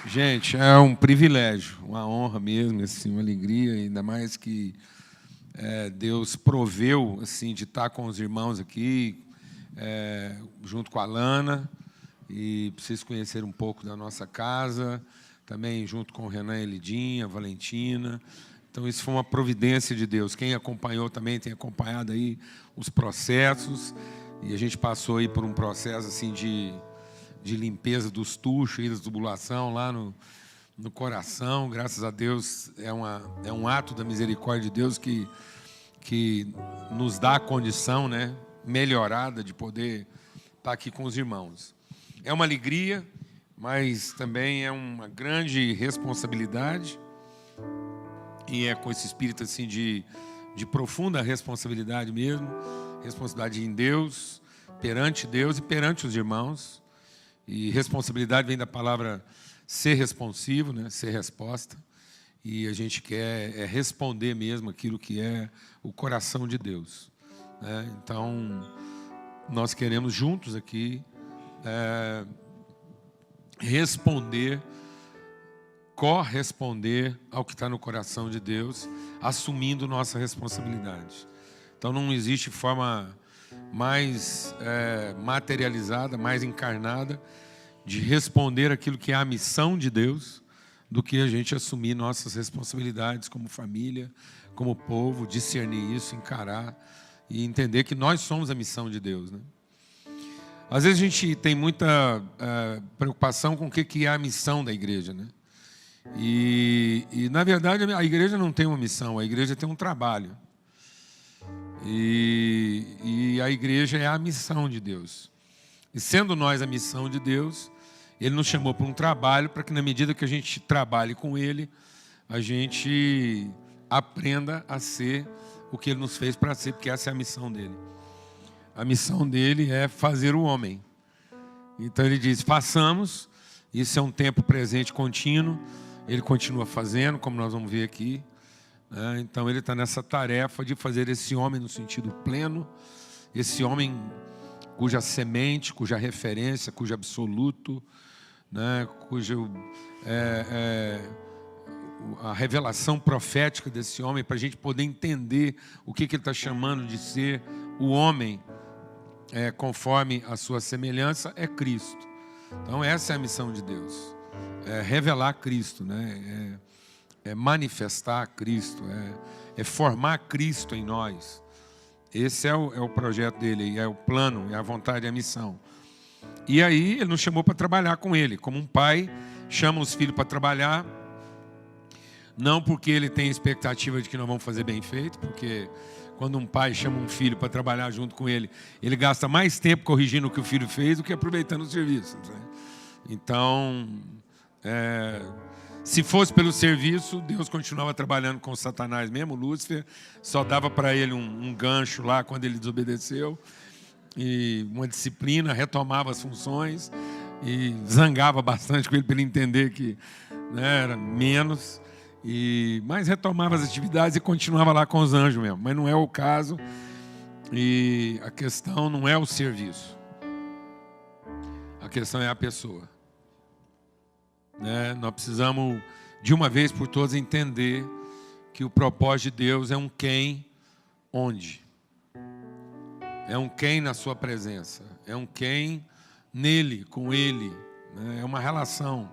Gente, é um privilégio, uma honra mesmo, assim, uma alegria, ainda mais que Deus proveu assim, de estar com os irmãos aqui, junto com a Lana, e para vocês conhecerem um pouco da nossa casa, também junto com o Renan e Lidinha, a Valentina. Então, isso foi uma providência de Deus. Quem acompanhou também tem acompanhado aí os processos, e a gente passou aí por um processo assim, de limpeza dos tuchos, da tubulação lá no coração. Graças a Deus, é um ato da misericórdia de Deus que nos dá a condição, né, melhorada de poder estar aqui com os irmãos. É uma alegria, mas também é uma grande responsabilidade, e é com esse espírito assim, de profunda responsabilidade mesmo, responsabilidade em Deus, perante Deus e perante os irmãos. E responsabilidade vem da palavra ser responsivo, né? Ser resposta. E a gente quer responder mesmo aquilo que é o coração de Deus, né? Então, nós queremos juntos aqui corresponder ao que está no coração de Deus, assumindo nossa responsabilidade. Então, não existe forma mais materializada, mais encarnada de responder aquilo que é a missão de Deus, do que a gente assumir nossas responsabilidades como família, como povo, discernir isso, encarar e entender que nós somos a missão de Deus, né? Às vezes a gente tem muita preocupação com o que é a missão da igreja, né? E na verdade a igreja não tem uma missão, a igreja tem um trabalho. E a igreja é a missão de Deus. E sendo nós a missão de Deus, Ele nos chamou para um trabalho, para que na medida que a gente trabalhe com Ele, a gente aprenda a ser o que Ele nos fez para ser, porque essa é a missão dEle. A missão dEle é fazer o homem. Então Ele diz, façamos, isso é um tempo presente contínuo, Ele continua fazendo, como nós vamos ver aqui. Então Ele está nessa tarefa de fazer esse homem no sentido pleno, esse homem cuja semente, cuja referência, cujo absoluto, né, a revelação profética desse homem, para a gente poder entender o que ele está chamando de ser o homem conforme a sua semelhança, é Cristo. Então essa é a missão de Deus, é revelar Cristo, né? É manifestar Cristo, é formar Cristo em nós. Esse é o projeto dele, é o plano, é a vontade, é a missão. E aí ele nos chamou para trabalhar com ele, como um pai chama os filhos para trabalhar, não porque ele tem expectativa de que nós vamos fazer bem feito, porque quando um pai chama um filho para trabalhar junto com ele, ele gasta mais tempo corrigindo o que o filho fez do que aproveitando o serviço, né? Então, se fosse pelo serviço, Deus continuava trabalhando com Satanás mesmo. Lúcifer só dava para ele um gancho lá quando ele desobedeceu, e uma disciplina, retomava as funções e zangava bastante com ele para ele entender que, né, era menos, mas retomava as atividades e continuava lá com os anjos mesmo. Mas não é o caso, e a questão não é o serviço, a questão é a pessoa. Nós precisamos, de uma vez por todas, entender que o propósito de Deus é um quem, onde. É um quem na sua presença. É um quem nele, com ele, né? É uma relação.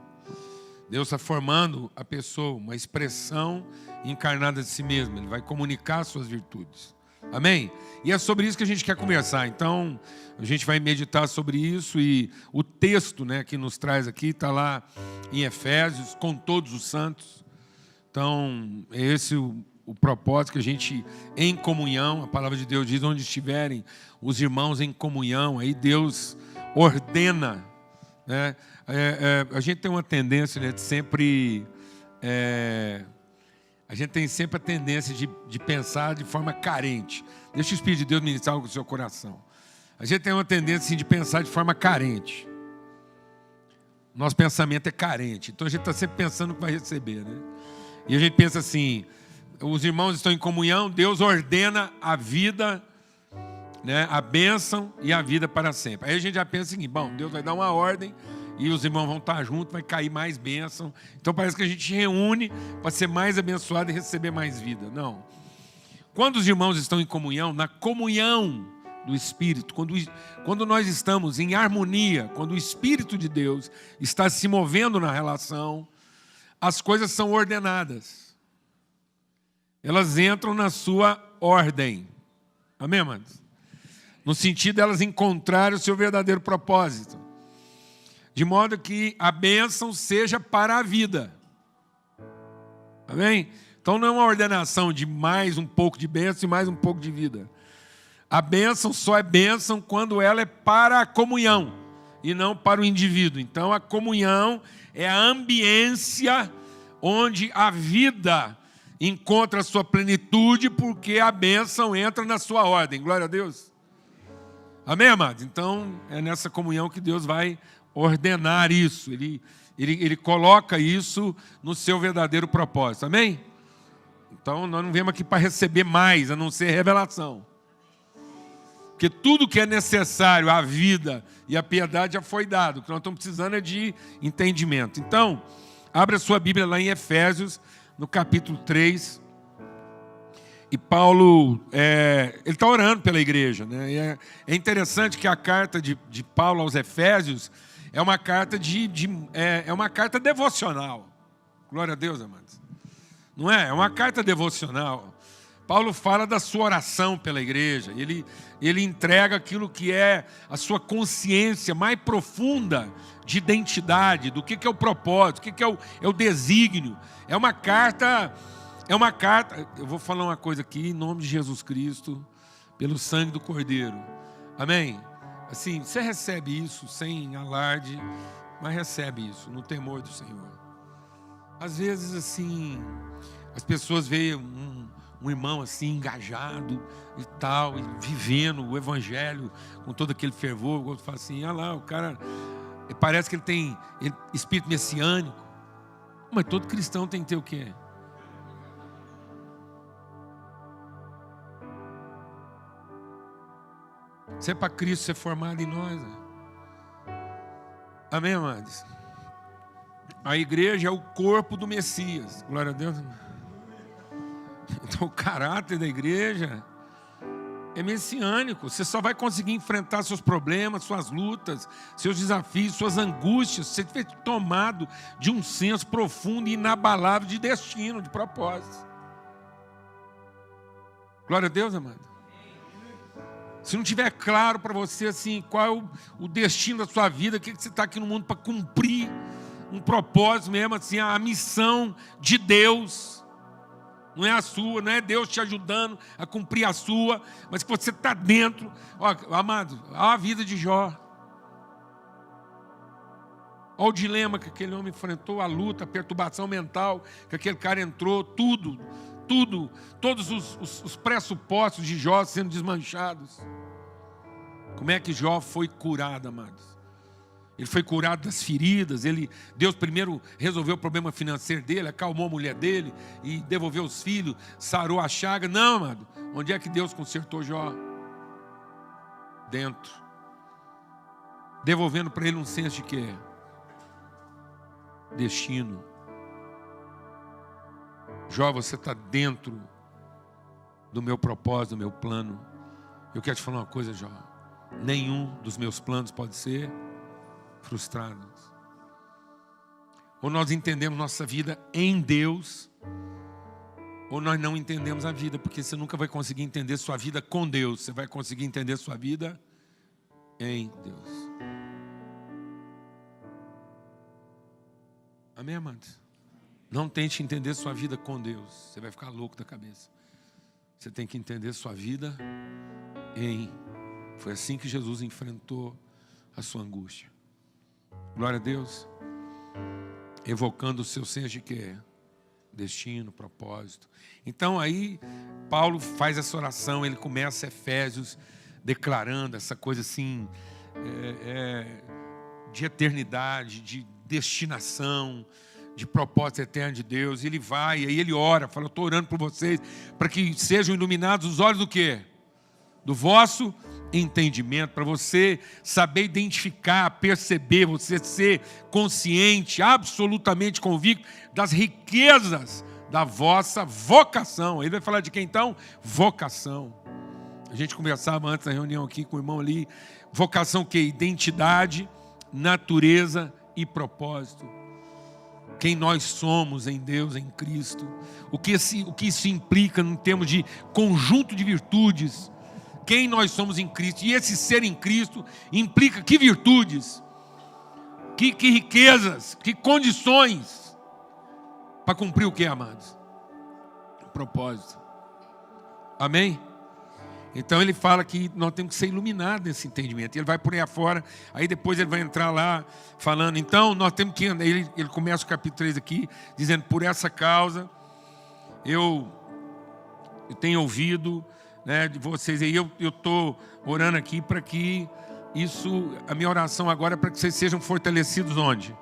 Deus está formando a pessoa, uma expressão encarnada de si mesmo. Ele vai comunicar suas virtudes. Amém? E é sobre isso que a gente quer conversar. Então, a gente vai meditar sobre isso, e o texto, né, que nos traz aqui está lá em Efésios, com todos os santos. Então, é esse o propósito, que a gente, em comunhão, a palavra de Deus diz, onde estiverem os irmãos em comunhão, aí Deus ordena, né? A gente tem uma tendência, né, de sempre... a gente tem sempre a tendência de pensar de forma carente. Deixa o Espírito de Deus ministrar algo no seu coração. A gente tem uma tendência assim, de pensar de forma carente. Nosso pensamento é carente. Então a gente está sempre pensando que vai receber, né? E a gente pensa assim, os irmãos estão em comunhão, Deus ordena a vida, né, a bênção e a vida para sempre. Aí a gente já pensa assim, bom, Deus vai dar uma ordem e os irmãos vão estar juntos, vai cair mais bênção. Então parece que a gente reúne para ser mais abençoado e receber mais vida. Não. Quando os irmãos estão em comunhão, na comunhão do Espírito, quando nós estamos em harmonia, quando o Espírito de Deus está se movendo na relação, as coisas são ordenadas. Elas entram na sua ordem. Amém, amados? No sentido de elas encontrarem o seu verdadeiro propósito. De modo que a bênção seja para a vida. Amém? Então não é uma ordenação de mais um pouco de bênção e mais um pouco de vida. A bênção só é bênção quando ela é para a comunhão e não para o indivíduo. Então a comunhão é a ambiência onde a vida encontra a sua plenitude, porque a bênção entra na sua ordem. Glória a Deus. Amém, amados? Então é nessa comunhão que Deus vai ordenar isso. Ele coloca isso no seu verdadeiro propósito. Amém? Então nós não viemos aqui para receber mais, a não ser revelação. Porque tudo que é necessário à vida e à piedade já foi dado. O que nós estamos precisando é de entendimento. Então, abra a sua Bíblia lá em Efésios, no capítulo 3. E Paulo, ele está orando pela igreja. Né? E é interessante que a carta de Paulo aos Efésios é uma carta é uma carta devocional. Glória a Deus, amados. Não é? É uma carta devocional. Paulo fala da sua oração pela igreja. Ele entrega aquilo que é a sua consciência mais profunda de identidade, do que é o propósito, o que é o desígnio. É uma carta, eu vou falar uma coisa aqui, em nome de Jesus Cristo, pelo sangue do Cordeiro. Amém? Assim, você recebe isso sem alarde, mas recebe isso no temor do Senhor. Às vezes, assim, as pessoas veem um irmão assim, engajado e tal, e vivendo o evangelho com todo aquele fervor. O outro fala assim, olha lá, o cara, parece que ele tem espírito messiânico. Mas todo cristão tem que ter o quê? Se é para Cristo ser formado em nós. Né? Amém, amados? A igreja é o corpo do Messias. Glória a Deus. Então o caráter da igreja é messiânico. Você só vai conseguir enfrentar seus problemas, suas lutas, seus desafios, suas angústias, se você estiver tomado de um senso profundo e inabalável de destino, de propósito. Glória a Deus, amado. Se não tiver claro para você assim, qual é o destino da sua vida, o que você está aqui no mundo para cumprir, um propósito mesmo, assim, a missão de Deus. Não é a sua, não é Deus te ajudando a cumprir a sua, mas que você está dentro. Ó, amado, olha a vida de Jó. Olha o dilema que aquele homem enfrentou, a luta, a perturbação mental que aquele cara entrou, todos os pressupostos de Jó sendo desmanchados. Como é que Jó foi curado, amados? Ele foi curado das feridas. Deus primeiro resolveu o problema financeiro dele, acalmou a mulher dele e devolveu os filhos, sarou a chaga. Não, amado. Onde é que Deus consertou Jó? Dentro. Devolvendo para ele um senso de quê? Destino. Jó, você está dentro do meu propósito, do meu plano. Eu quero te falar uma coisa, Jó. Nenhum dos meus planos pode ser frustrados. Ou nós entendemos nossa vida em Deus, ou nós não entendemos a vida, porque você nunca vai conseguir entender sua vida com Deus. Você vai conseguir entender sua vida em Deus. Amém, amados? Não tente entender sua vida com Deus. Você vai ficar louco da cabeça. Você tem que entender sua vida em. Foi assim que Jesus enfrentou a sua angústia. Glória a Deus. Evocando o seu senso de quê? Destino, propósito. Então aí Paulo faz essa oração. Ele começa Efésios declarando essa coisa assim de eternidade, de destinação, de propósito eterno de Deus. Ele vai, aí ele ora, fala, eu estou orando por vocês, para que sejam iluminados os olhos do quê? do vosso entendimento, para você saber identificar, perceber, você ser consciente, absolutamente convicto das riquezas da vossa vocação. Ele vai falar de quem então? Vocação. A gente conversava antes da reunião aqui com o irmão ali. Vocação que é identidade, natureza e propósito. Quem nós somos em Deus, em Cristo. O que isso implica em termos de conjunto de virtudes. Quem nós somos em Cristo. E esse ser em Cristo implica que virtudes, que riquezas, que condições para cumprir o que, amados? O propósito. Amém? Então ele fala que nós temos que ser iluminados nesse entendimento. Ele vai por aí afora, aí depois ele vai entrar lá falando, então nós temos que andar. Ele começa o capítulo 3 aqui, dizendo, por essa causa, eu tenho ouvido, né, de vocês aí, eu estou orando aqui para que isso, a minha oração agora é para que vocês sejam fortalecidos onde?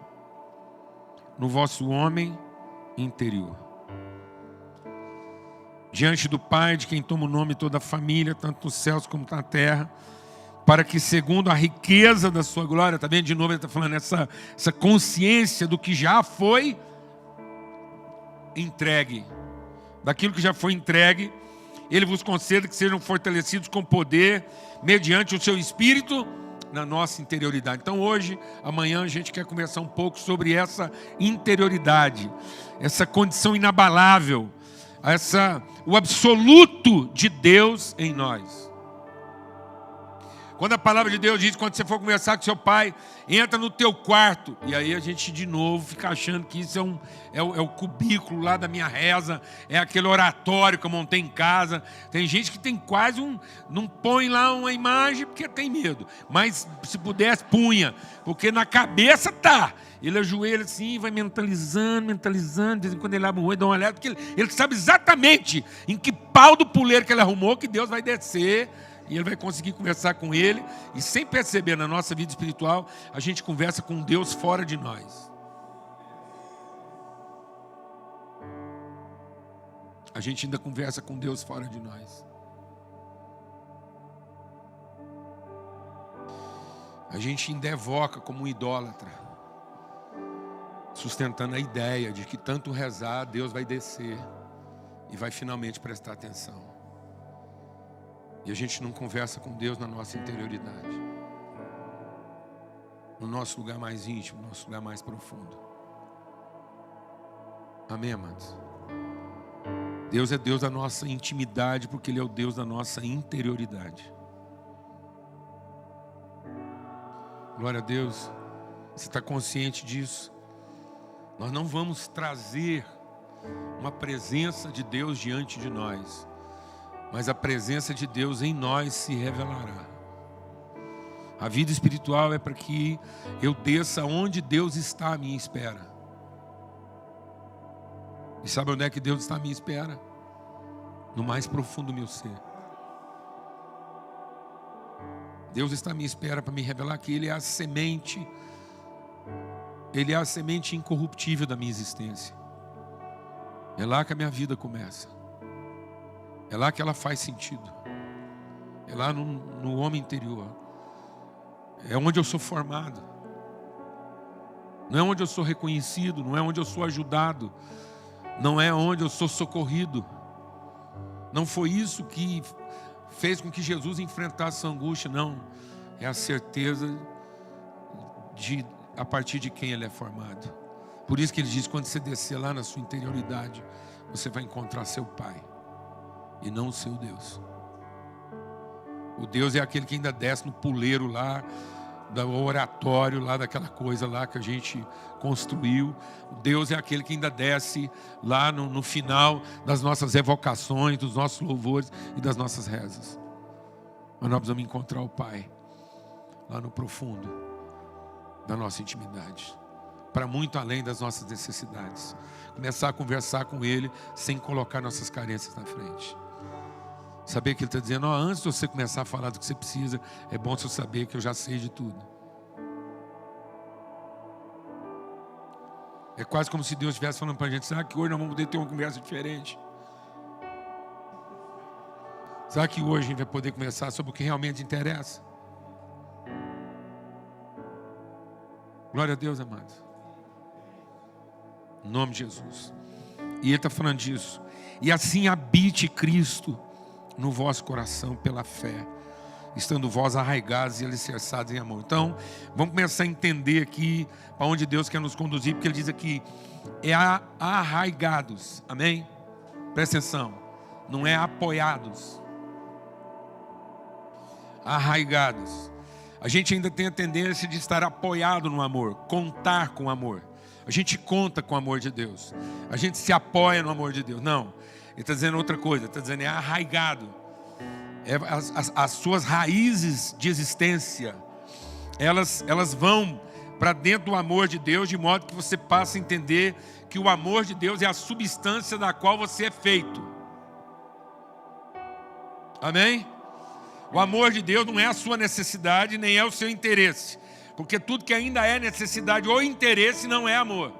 No vosso homem interior. Diante do Pai, de quem toma o nome toda a família, tanto nos céus como na terra, para que segundo a riqueza da sua glória, está vendo de novo, ele está falando essa consciência do que já foi entregue, daquilo que já foi entregue, ele vos conceda que sejam fortalecidos com poder, mediante o seu Espírito, na nossa interioridade. Então hoje, amanhã, a gente quer conversar um pouco sobre essa interioridade, essa condição inabalável, o absoluto de Deus em nós. Quando a palavra de Deus diz, quando você for conversar com seu pai, entra no teu quarto. E aí a gente de novo fica achando que isso é o cubículo lá da minha reza, é aquele oratório que eu montei em casa. Tem gente que tem quase não põe lá uma imagem porque tem medo. Mas se pudesse, punha. Porque na cabeça tá. Ele ajoelha assim, vai mentalizando, de vez em quando ele abre o olho e dá uma olhada, porque ele sabe exatamente em que pau do puleiro que ele arrumou que Deus vai descer. E ele vai conseguir conversar com ele. E sem perceber, na nossa vida espiritual, a gente conversa com Deus fora de nós. A gente ainda conversa com Deus fora de nós. A gente ainda evoca como um idólatra, sustentando a ideia de que tanto rezar, Deus vai descer e vai finalmente prestar atenção. E a gente não conversa com Deus na nossa interioridade, no nosso lugar mais íntimo, no nosso lugar mais profundo. Amém, amados? Deus é Deus da nossa intimidade, porque Ele é o Deus da nossa interioridade. Glória a Deus. Você está consciente disso? Nós não vamos trazer uma presença de Deus diante de nós, mas a presença de Deus em nós se revelará. A vida espiritual é para que eu desça onde Deus está à minha espera. E sabe onde é que Deus está à minha espera? No mais profundo do meu ser. Deus está à minha espera para me revelar que Ele é a semente. Ele é a semente incorruptível da minha existência. É lá que a minha vida começa. É lá que ela faz sentido. É lá no homem interior. É onde eu sou formado. Não é onde eu sou reconhecido. Não é onde eu sou ajudado. Não é onde eu sou socorrido. Não foi isso que fez com que Jesus enfrentasse a angústia. Não. É a certeza de a partir de quem ele é formado. Por isso que ele diz, quando você descer lá na sua interioridade, você vai encontrar seu Pai. E não o seu Deus. O Deus é aquele que ainda desce no puleiro lá, do oratório lá, daquela coisa lá que a gente construiu. O Deus é aquele que ainda desce lá no final das nossas evocações, dos nossos louvores e das nossas rezas. Mas nós precisamos encontrar o Pai lá no profundo da nossa intimidade, para muito além das nossas necessidades. Começar a conversar com Ele sem colocar nossas carências na frente. Saber que Ele está dizendo, antes de você começar a falar do que você precisa, é bom você saber que eu já sei de tudo. É quase como se Deus estivesse falando para a gente, será que hoje nós vamos poder ter uma conversa diferente? Será que hoje a gente vai poder conversar sobre o que realmente interessa? Glória a Deus, amados. Em nome de Jesus. E ele está falando disso. E assim habite Cristo no vosso coração pela fé, estando vós arraigados e alicerçados em amor. Então, vamos começar a entender aqui para onde Deus quer nos conduzir, porque ele diz aqui, é arraigados, amém? Presta atenção, não é apoiados. Arraigados. A gente ainda tem a tendência de estar apoiado no amor, contar com o amor. A gente conta com o amor de Deus. A gente se apoia no amor de Deus. Não, ele está dizendo outra coisa, está dizendo é arraigado. As suas raízes de existência, elas vão para dentro do amor de Deus, de modo que você passa a entender que o amor de Deus é a substância da qual você é feito. Amém? O amor de Deus não é a sua necessidade, nem é o seu interesse. Porque tudo que ainda é necessidade ou interesse não é amor.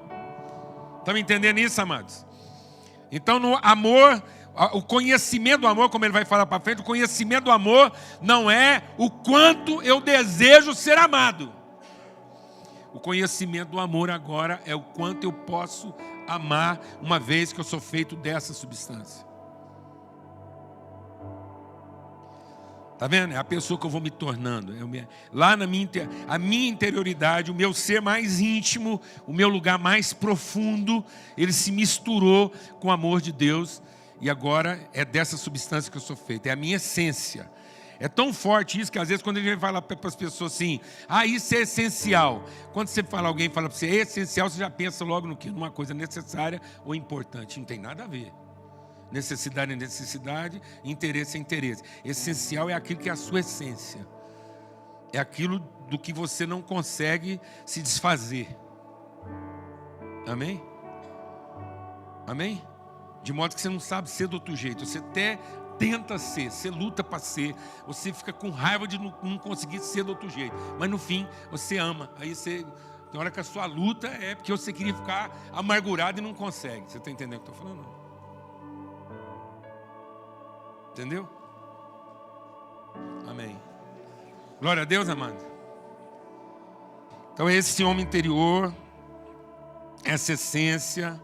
Estão me entendendo isso, amados? Então, no amor, o conhecimento do amor, como ele vai falar para frente, o conhecimento do amor não é o quanto eu desejo ser amado. O conhecimento do amor agora é o quanto eu posso amar, uma vez que eu sou feito dessa substância. Está vendo? É a pessoa que eu vou me tornando. Lá a minha interioridade, o meu ser mais íntimo, o meu lugar mais profundo, ele se misturou com o amor de Deus. E agora é dessa substância que eu sou feito. É a minha essência. É tão forte isso que às vezes quando a gente vai falar para as pessoas assim, isso é essencial. Quando você fala, alguém fala para você, é essencial, você já pensa logo no quê? Numa coisa necessária ou importante. Não tem nada a ver. Necessidade é necessidade, interesse é interesse. Essencial é aquilo que é a sua essência. É aquilo do que você não consegue se desfazer. Amém? Amém? De modo que você não sabe ser do outro jeito. Você até tenta ser, você luta para ser. Você fica com raiva de não conseguir ser do outro jeito. Mas no fim, você ama. Aí você... Tem hora que a sua luta é porque você queria ficar amargurado e não consegue. Você está entendendo o que eu estou falando? Não. Entendeu? Amém. Glória a Deus, amado. Então esse homem interior, essa essência,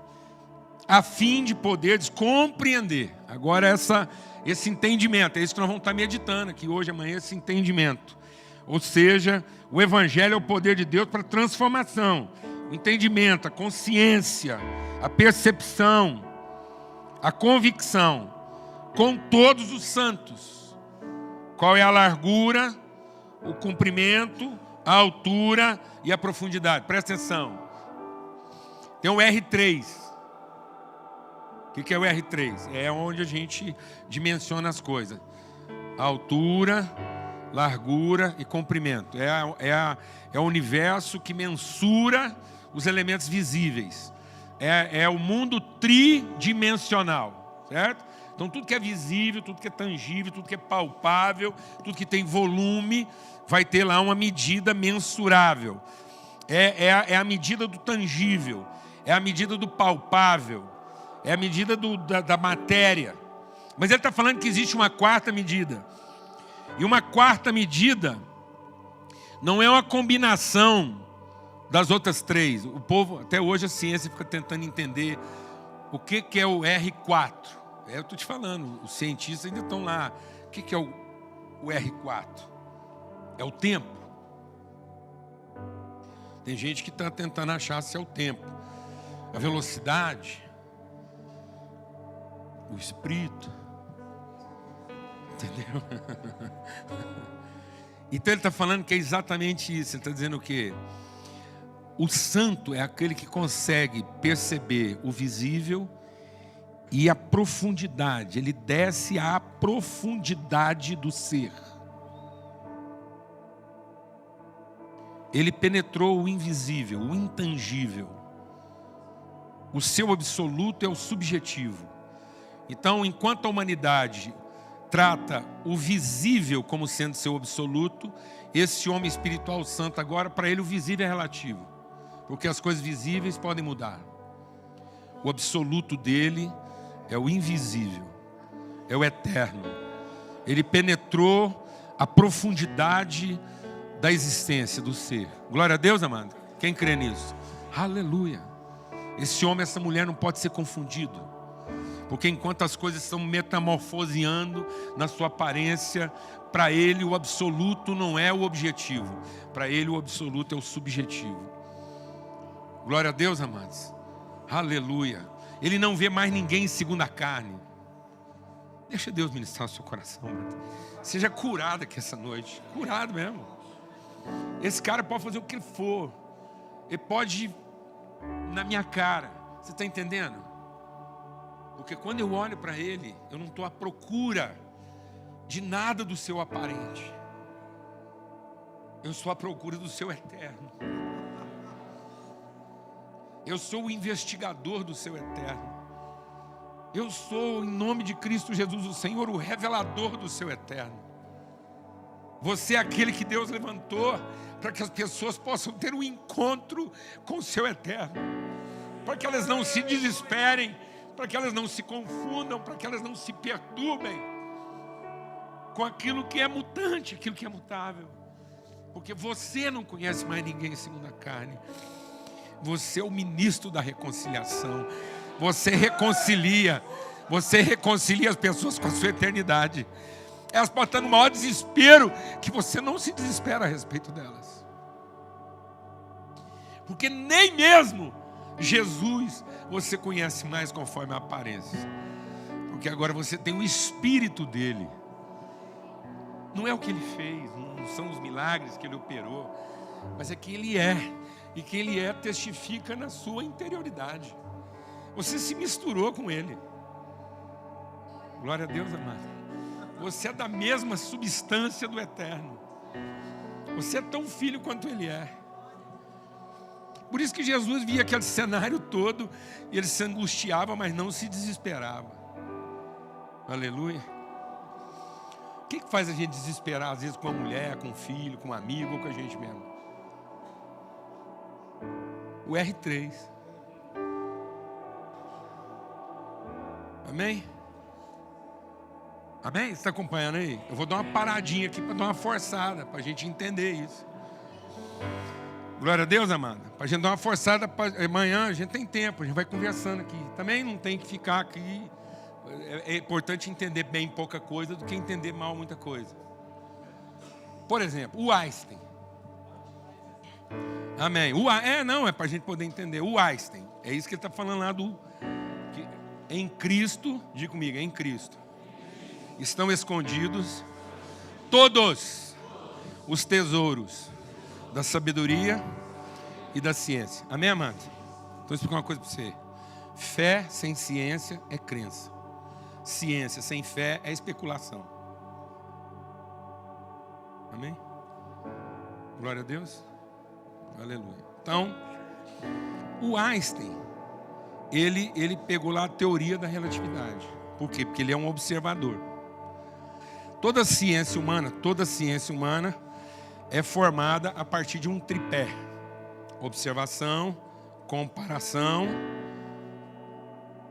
a fim de poderes compreender. Agora esse entendimento, é isso que nós vamos estar meditando aqui hoje, amanhã, esse entendimento. Ou seja, o Evangelho é o poder de Deus para transformação. O entendimento, a consciência, a percepção, a convicção. Com todos os santos. Qual é a largura, o comprimento, a altura e a profundidade? Presta atenção. Tem o R3. O que é o R3? É onde a gente dimensiona as coisas. Altura, largura e comprimento. É o universo que mensura os elementos visíveis. É o mundo tridimensional, certo? Então tudo que é visível, tudo que é tangível, tudo que é palpável, tudo que tem volume, vai ter lá uma medida mensurável. É a medida do tangível, é a medida do palpável, é a medida da matéria. Mas ele está falando que existe uma quarta medida. E uma quarta medida não é uma combinação das outras três. O povo, até hoje a ciência fica tentando entender o que é o R4. Eu estou te falando, os cientistas ainda estão lá. O que é o R4? É o tempo. Tem gente que está tentando achar se é o tempo. A velocidade. O espírito. Entendeu? Então ele está falando que é exatamente isso. Ele está dizendo o quê? O santo é aquele que consegue perceber o visível e a profundidade, ele desce à profundidade do ser. Ele penetrou o invisível, o intangível. O seu absoluto é o subjetivo. Então, enquanto a humanidade trata o visível como sendo seu absoluto, esse homem espiritual santo agora, para ele o visível é relativo. Porque as coisas visíveis podem mudar. O absoluto dele é o invisível, é o eterno, Ele penetrou a profundidade da existência, do ser. Glória a Deus, amado. Quem crê nisso? Aleluia. Esse homem, essa mulher não pode ser confundido. Porque enquanto as coisas estão metamorfoseando na sua aparência, para ele o absoluto não é o objetivo. Para ele o absoluto é o subjetivo. Glória a Deus, amados. Aleluia. Ele não vê mais ninguém segundo a carne. Deixa Deus ministrar o seu coração, mano. Seja curado aqui essa noite. Curado mesmo. Esse cara pode fazer o que ele for. Ele pode ir na minha cara. Você está entendendo? Porque quando eu olho para ele, eu não estou à procura de nada do seu aparente. Eu estou à procura do seu eterno. Eu sou o investigador do seu eterno. Eu sou, em nome de Cristo Jesus, o Senhor, o revelador do seu eterno. Você é aquele que Deus levantou para que as pessoas possam ter um encontro com o seu eterno. Para que elas não se desesperem, para que elas não se confundam, para que elas não se perturbem com aquilo que é mutante, aquilo que é mutável. Porque você não conhece mais ninguém segundo a carne. Você é o ministro da reconciliação. Você reconcilia as pessoas com a sua eternidade. Elas podem estar no maior desespero, que você não se desespera a respeito delas. Porque nem mesmo Jesus você conhece mais conforme a aparência. Porque agora você tem o Espírito dele. Não é o que ele fez, não são os milagres que ele operou, mas é que ele é. E que ele é testifica na sua interioridade. Você se misturou com ele. Glória a Deus, amado. Você é da mesma substância do eterno. Você é tão filho quanto ele é. Por isso que Jesus via aquele cenário todo e ele se angustiava, mas não se desesperava. Aleluia. O que faz a gente desesperar, às vezes, com a mulher, com o filho, com um amigo ou com a gente mesmo? O R3. Amém? Amém? Você está acompanhando aí? Eu vou dar uma paradinha aqui para dar uma forçada, para a gente entender isso. Glória a Deus, amada. Para a gente dar uma forçada, amanhã a gente tem tempo, a gente vai conversando aqui. Também não tem que ficar aqui. É importante entender bem pouca coisa do que entender mal muita coisa. Por exemplo, o Einstein. Amém. É para a gente poder entender. O Einstein, é isso que ele está falando lá que em Cristo, diga comigo, em Cristo, estão escondidos todos os tesouros da sabedoria e da ciência. Amém, amado? Então, vou explicar uma coisa para você. Fé sem ciência é crença. Ciência sem fé é especulação. Amém? Glória a Deus. Aleluia. Então, o Einstein, ele pegou lá a teoria da relatividade. Por quê? Porque ele é um observador. Toda ciência humana é formada a partir de um tripé: observação, comparação,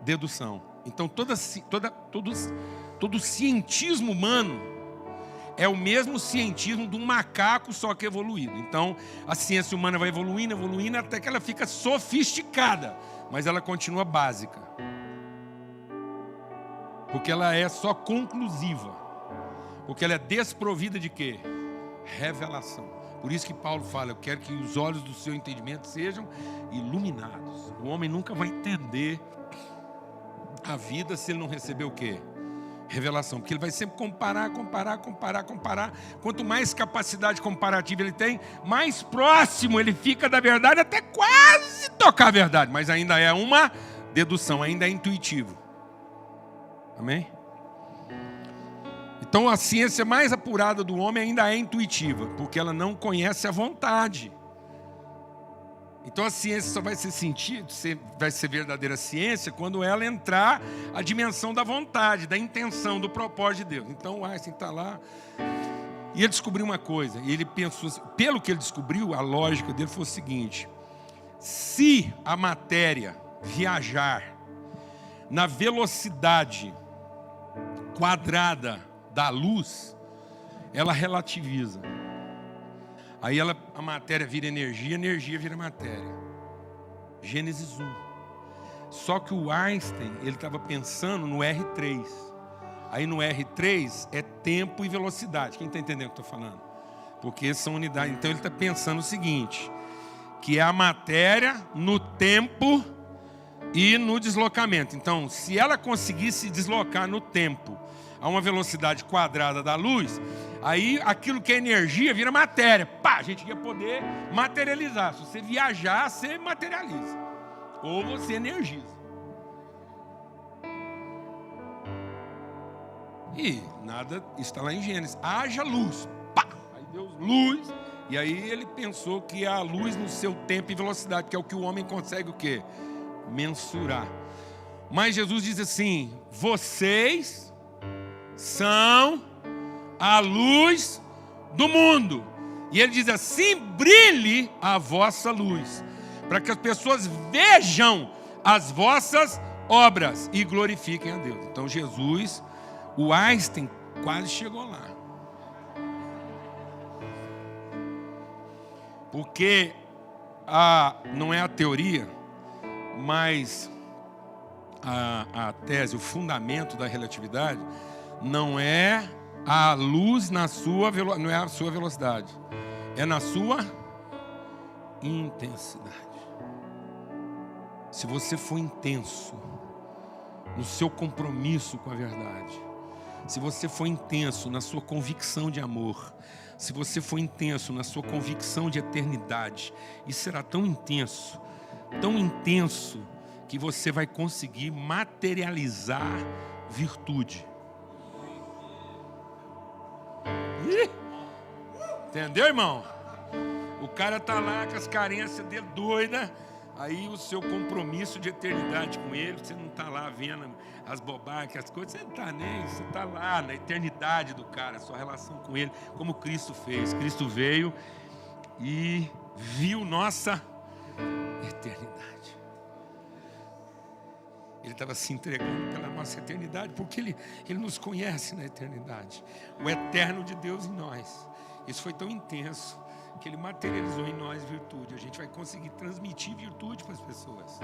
dedução. Então, todo cientismo humano é o mesmo cientismo de um macaco, só que evoluído. Então, a ciência humana vai evoluindo, até que ela fica sofisticada, mas ela continua básica. Porque ela é só conclusiva. Porque ela é desprovida de quê? Revelação. Por isso que Paulo fala: eu quero que os olhos do seu entendimento sejam iluminados. O homem nunca vai entender a vida se ele não receber o quê? Revelação. Porque ele vai sempre comparar. Quanto mais capacidade comparativa ele tem, mais próximo ele fica da verdade, até quase tocar a verdade. Mas ainda é uma dedução, ainda é intuitivo. Amém? Então a ciência mais apurada do homem ainda é intuitiva, porque ela não conhece a vontade. Então a ciência só vai vai ser verdadeira ciência quando ela entrar a dimensão da vontade, da intenção, do propósito de Deus. Então o Einstein está lá e ele descobriu uma coisa. E ele pensou, pelo que ele descobriu, a lógica dele foi o seguinte: se a matéria viajar na velocidade quadrada da luz, ela relativiza. Aí a matéria vira energia, energia vira matéria. Gênesis 1. Só que o Einstein, ele estava pensando no R3. Aí no R3 é tempo e velocidade. Quem está entendendo o que eu estou falando? Porque são unidades. Então ele está pensando o seguinte, que é a matéria no tempo e no deslocamento. Então, se ela conseguisse deslocar no tempo a uma velocidade quadrada da luz, aí aquilo que é energia vira matéria. Pá, a gente ia poder materializar. Se você viajar, você materializa. Ou você energiza. E nada, está lá em Gênesis. Haja luz. Pá! Aí Deus, luz. E aí ele pensou que a luz no seu tempo e velocidade, que é o que o homem consegue o quê? Mensurar. Mas Jesus diz assim: vocês são a luz do mundo. E ele diz assim: brilhe a vossa luz, para que as pessoas vejam as vossas obras e glorifiquem a Deus. Então Jesus, o Einstein quase chegou lá. Porque não é a teoria, mas a tese, o fundamento da relatividade, não é a luz não é a sua velocidade, é na sua intensidade. Se você for intenso no seu compromisso com a verdade, se você for intenso na sua convicção de amor, se você for intenso na sua convicção de eternidade, isso será tão intenso, que você vai conseguir materializar virtude. Entendeu, irmão? O cara está lá com as carências dele doida. Aí o seu compromisso de eternidade com ele, você não está lá vendo as bobagens, as coisas, você não está nem, você está lá na eternidade do cara, a sua relação com ele, como Cristo fez. Cristo veio e viu nossa eternidade. Ele estava se entregando pela nossa eternidade, porque ele nos conhece na eternidade. O eterno de Deus em nós. Isso foi tão intenso que ele materializou em nós virtude. A gente vai conseguir transmitir virtude para as pessoas.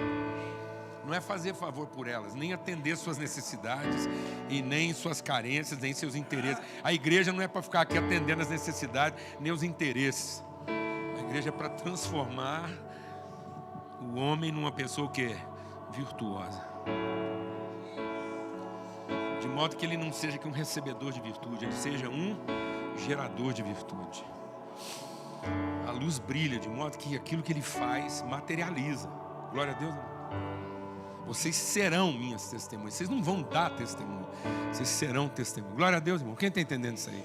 Não é fazer favor por elas, nem atender suas necessidades, e nem suas carências, nem seus interesses. A igreja não é para ficar aqui atendendo as necessidades, nem os interesses. A igreja é para transformar o homem numa pessoa que é virtuosa. De modo que ele não seja que um recebedor de virtude, ele seja um gerador de virtude. A luz brilha de modo que aquilo que ele faz materializa. Glória a Deus. Vocês serão minhas testemunhas. Vocês não vão dar testemunho, vocês serão testemunhas. Glória a Deus, irmão. Quem está entendendo isso aí?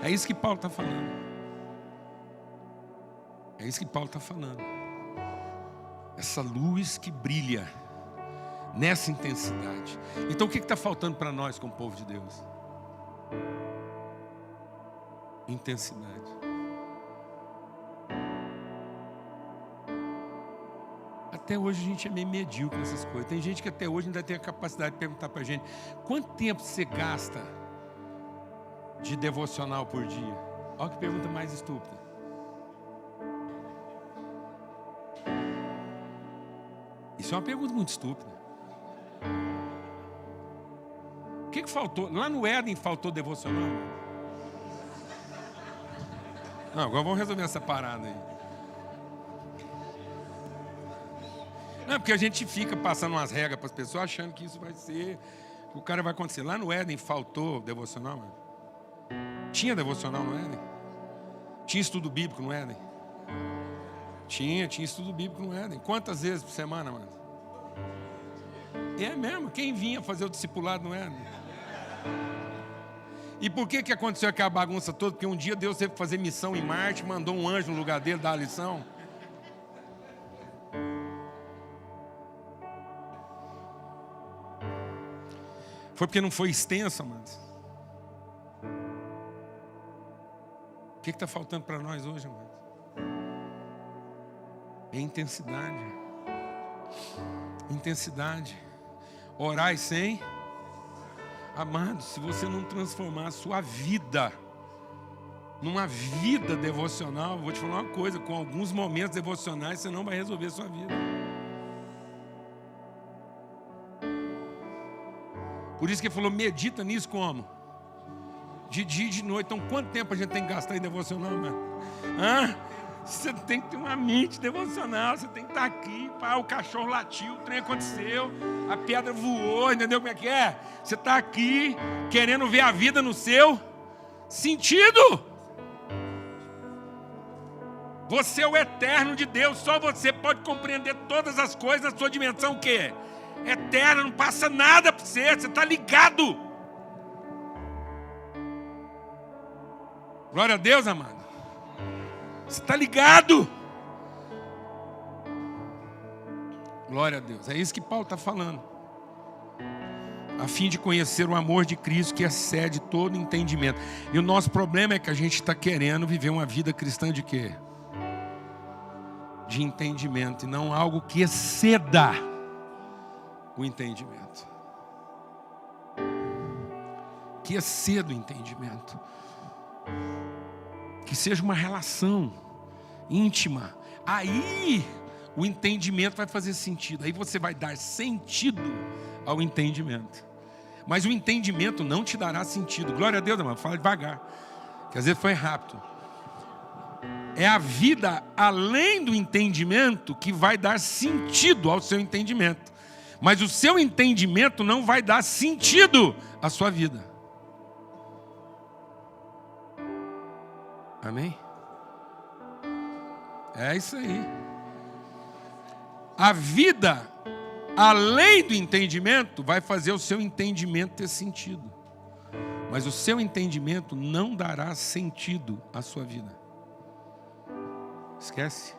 É isso que Paulo está falando. É isso que Paulo está falando. Essa luz que brilha nessa intensidade. Então o que está faltando para nós como povo de Deus? Intensidade. Até hoje a gente é meio medíocre nessas coisas. Tem gente que até hoje ainda tem a capacidade de perguntar para a gente: quanto tempo você gasta de devocional por dia? Olha que pergunta mais estúpida. Isso é uma pergunta muito estúpida. O que faltou? Lá no Éden faltou devocional? Não, agora vamos resolver essa parada aí. Não, porque a gente fica passando umas regras para as pessoas achando que isso vai ser, que o cara vai acontecer. Lá no Éden faltou devocional, mano. Tinha devocional no Éden? Tinha estudo bíblico no Éden? Tinha estudo bíblico no Éden. Quantas vezes por semana, mano? É mesmo, quem vinha fazer o discipulado no Éden? E por que aconteceu aquela bagunça toda? Porque um dia Deus teve que fazer missão em Marte, mandou um anjo no lugar dele dar a lição. Foi porque não foi extenso, amados. O que está faltando para nós hoje, amados? É intensidade. Intensidade. Orai sem Amado, se você não transformar a sua vida numa vida devocional, vou te falar uma coisa, com alguns momentos devocionais você não vai resolver a sua vida. Por isso que ele falou, medita nisso como? De dia e de noite. Então quanto tempo a gente tem que gastar em devocional, mano? Você tem que ter uma mente devocional, você tem que estar aqui, o cachorro latiu, o trem aconteceu, a pedra voou, entendeu como é que é? Você está aqui querendo ver a vida no seu sentido. Você é o eterno de Deus, só você pode compreender todas as coisas na sua dimensão o quê? Eterna, não passa nada para você está ligado. Glória a Deus, amado. Você está ligado. Glória a Deus. É isso que Paulo está falando. A fim de conhecer o amor de Cristo que excede todo entendimento. E o nosso problema é que a gente está querendo viver uma vida cristã de quê? De entendimento. E não algo que exceda o entendimento. Que exceda o entendimento. Que seja uma relação íntima. Aí o entendimento vai fazer sentido. Aí você vai dar sentido ao entendimento. Mas o entendimento não te dará sentido. Glória a Deus, irmão. Fala devagar, que às vezes foi rápido. É a vida além do entendimento que vai dar sentido ao seu entendimento. Mas o seu entendimento não vai dar sentido à sua vida. Amém? É isso aí. A vida, além do entendimento, vai fazer o seu entendimento ter sentido. Mas o seu entendimento não dará sentido à sua vida. Esquece.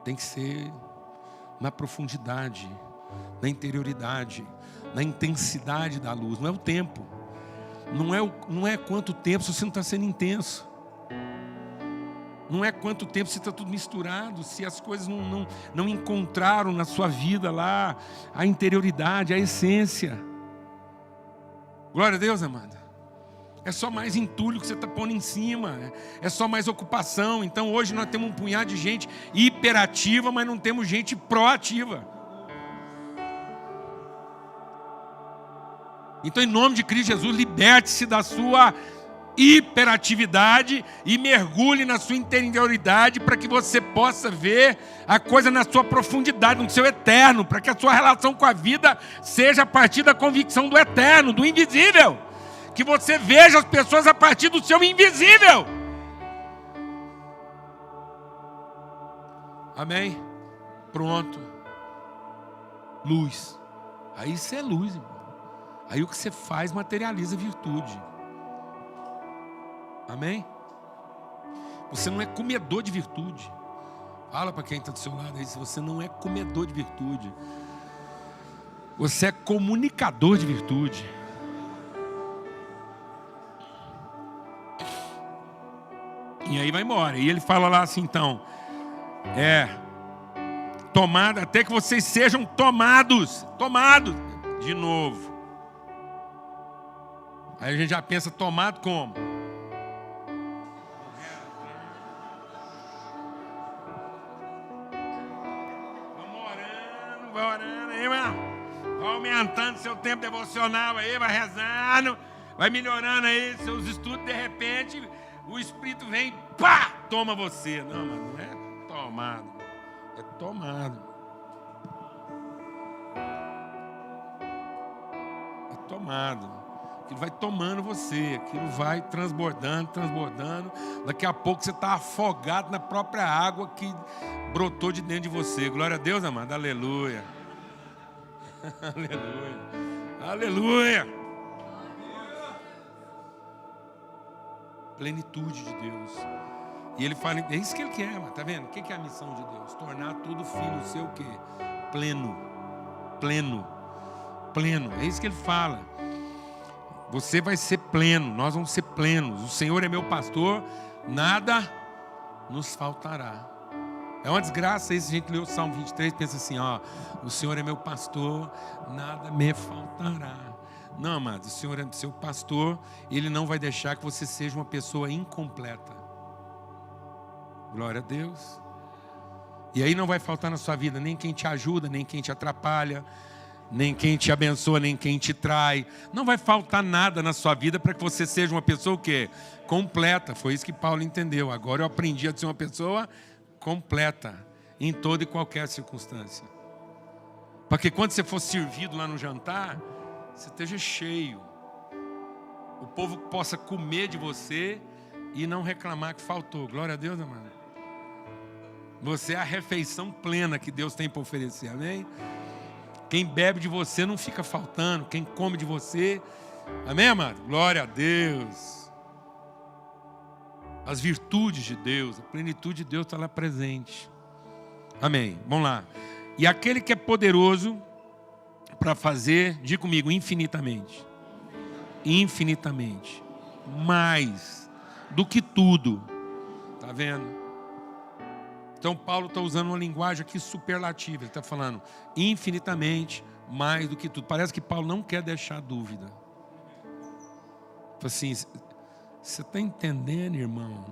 Tem que ser na profundidade, na interioridade, na intensidade da luz. Não é o tempo. Não é quanto tempo se você não está sendo intenso. Não é quanto tempo se está tudo misturado, se as coisas não encontraram na sua vida lá a interioridade, a essência. Glória a Deus, amada. É só mais entulho que você está pondo em cima. É só mais ocupação. Então hoje nós temos um punhado de gente hiperativa, mas não temos gente proativa. Então, em nome de Cristo Jesus, liberte-se da sua hiperatividade e mergulhe na sua interioridade para que você possa ver a coisa na sua profundidade, no seu eterno, para que a sua relação com a vida seja a partir da convicção do eterno, do invisível. Que você veja as pessoas a partir do seu invisível. Amém? Pronto. Luz. Aí você é luz, irmão. Aí o que você faz materializa virtude. Amém? Você não é comedor de virtude. Fala para quem está do seu lado aí, se você não é comedor de virtude. Você é comunicador de virtude. E aí vai embora. E ele fala lá assim, então, tomado, até que vocês sejam tomados de novo. Aí a gente já pensa, tomado como? Vai orando aí, mano. Vai aumentando seu tempo devocional aí, vai rezando, vai melhorando aí seus estudos, de repente o Espírito vem, pá, toma você. Não, mano, não é tomado, é tomado. É tomado. Aquilo vai tomando você, aquilo vai transbordando. Daqui a pouco você está afogado na própria água que brotou de dentro de você. Glória a Deus, amado. Aleluia. Aleluia. Aleluia. Plenitude de Deus. E ele fala, é isso que ele quer, mano. Tá vendo? O que é a missão de Deus? Tornar tudo fino, o seu o quê? Pleno. É isso que ele fala. Você vai ser pleno, nós vamos ser plenos. O Senhor é meu pastor, nada nos faltará. É uma desgraça isso, a gente lê o Salmo 23 e pensa assim, ó, o Senhor é meu pastor, nada me faltará. Não, amado, o Senhor é seu pastor, Ele não vai deixar que você seja uma pessoa incompleta. Glória a Deus. E aí não vai faltar na sua vida nem quem te ajuda, nem quem te atrapalha, nem quem te abençoa, nem quem te trai. Não vai faltar nada na sua vida para que você seja uma pessoa o quê? Completa. Foi isso que Paulo entendeu. Agora eu aprendi a ser uma pessoa completa em toda e qualquer circunstância. Para que quando você for servido lá no jantar, você esteja cheio. O povo possa comer de você e não reclamar que faltou. Glória a Deus, amado. Você é a refeição plena que Deus tem para oferecer, amém? Quem bebe de você não fica faltando. Quem come de você, amém, amado? Glória a Deus. As virtudes de Deus, a plenitude de Deus está lá presente. Amém, vamos lá. E aquele que é poderoso para fazer, diga comigo, infinitamente. Infinitamente. Mais do que tudo. Está vendo? Então Paulo está usando uma linguagem aqui superlativa. Ele está falando infinitamente mais do que tudo. Parece que Paulo não quer deixar dúvida. Assim, você está entendendo, irmão,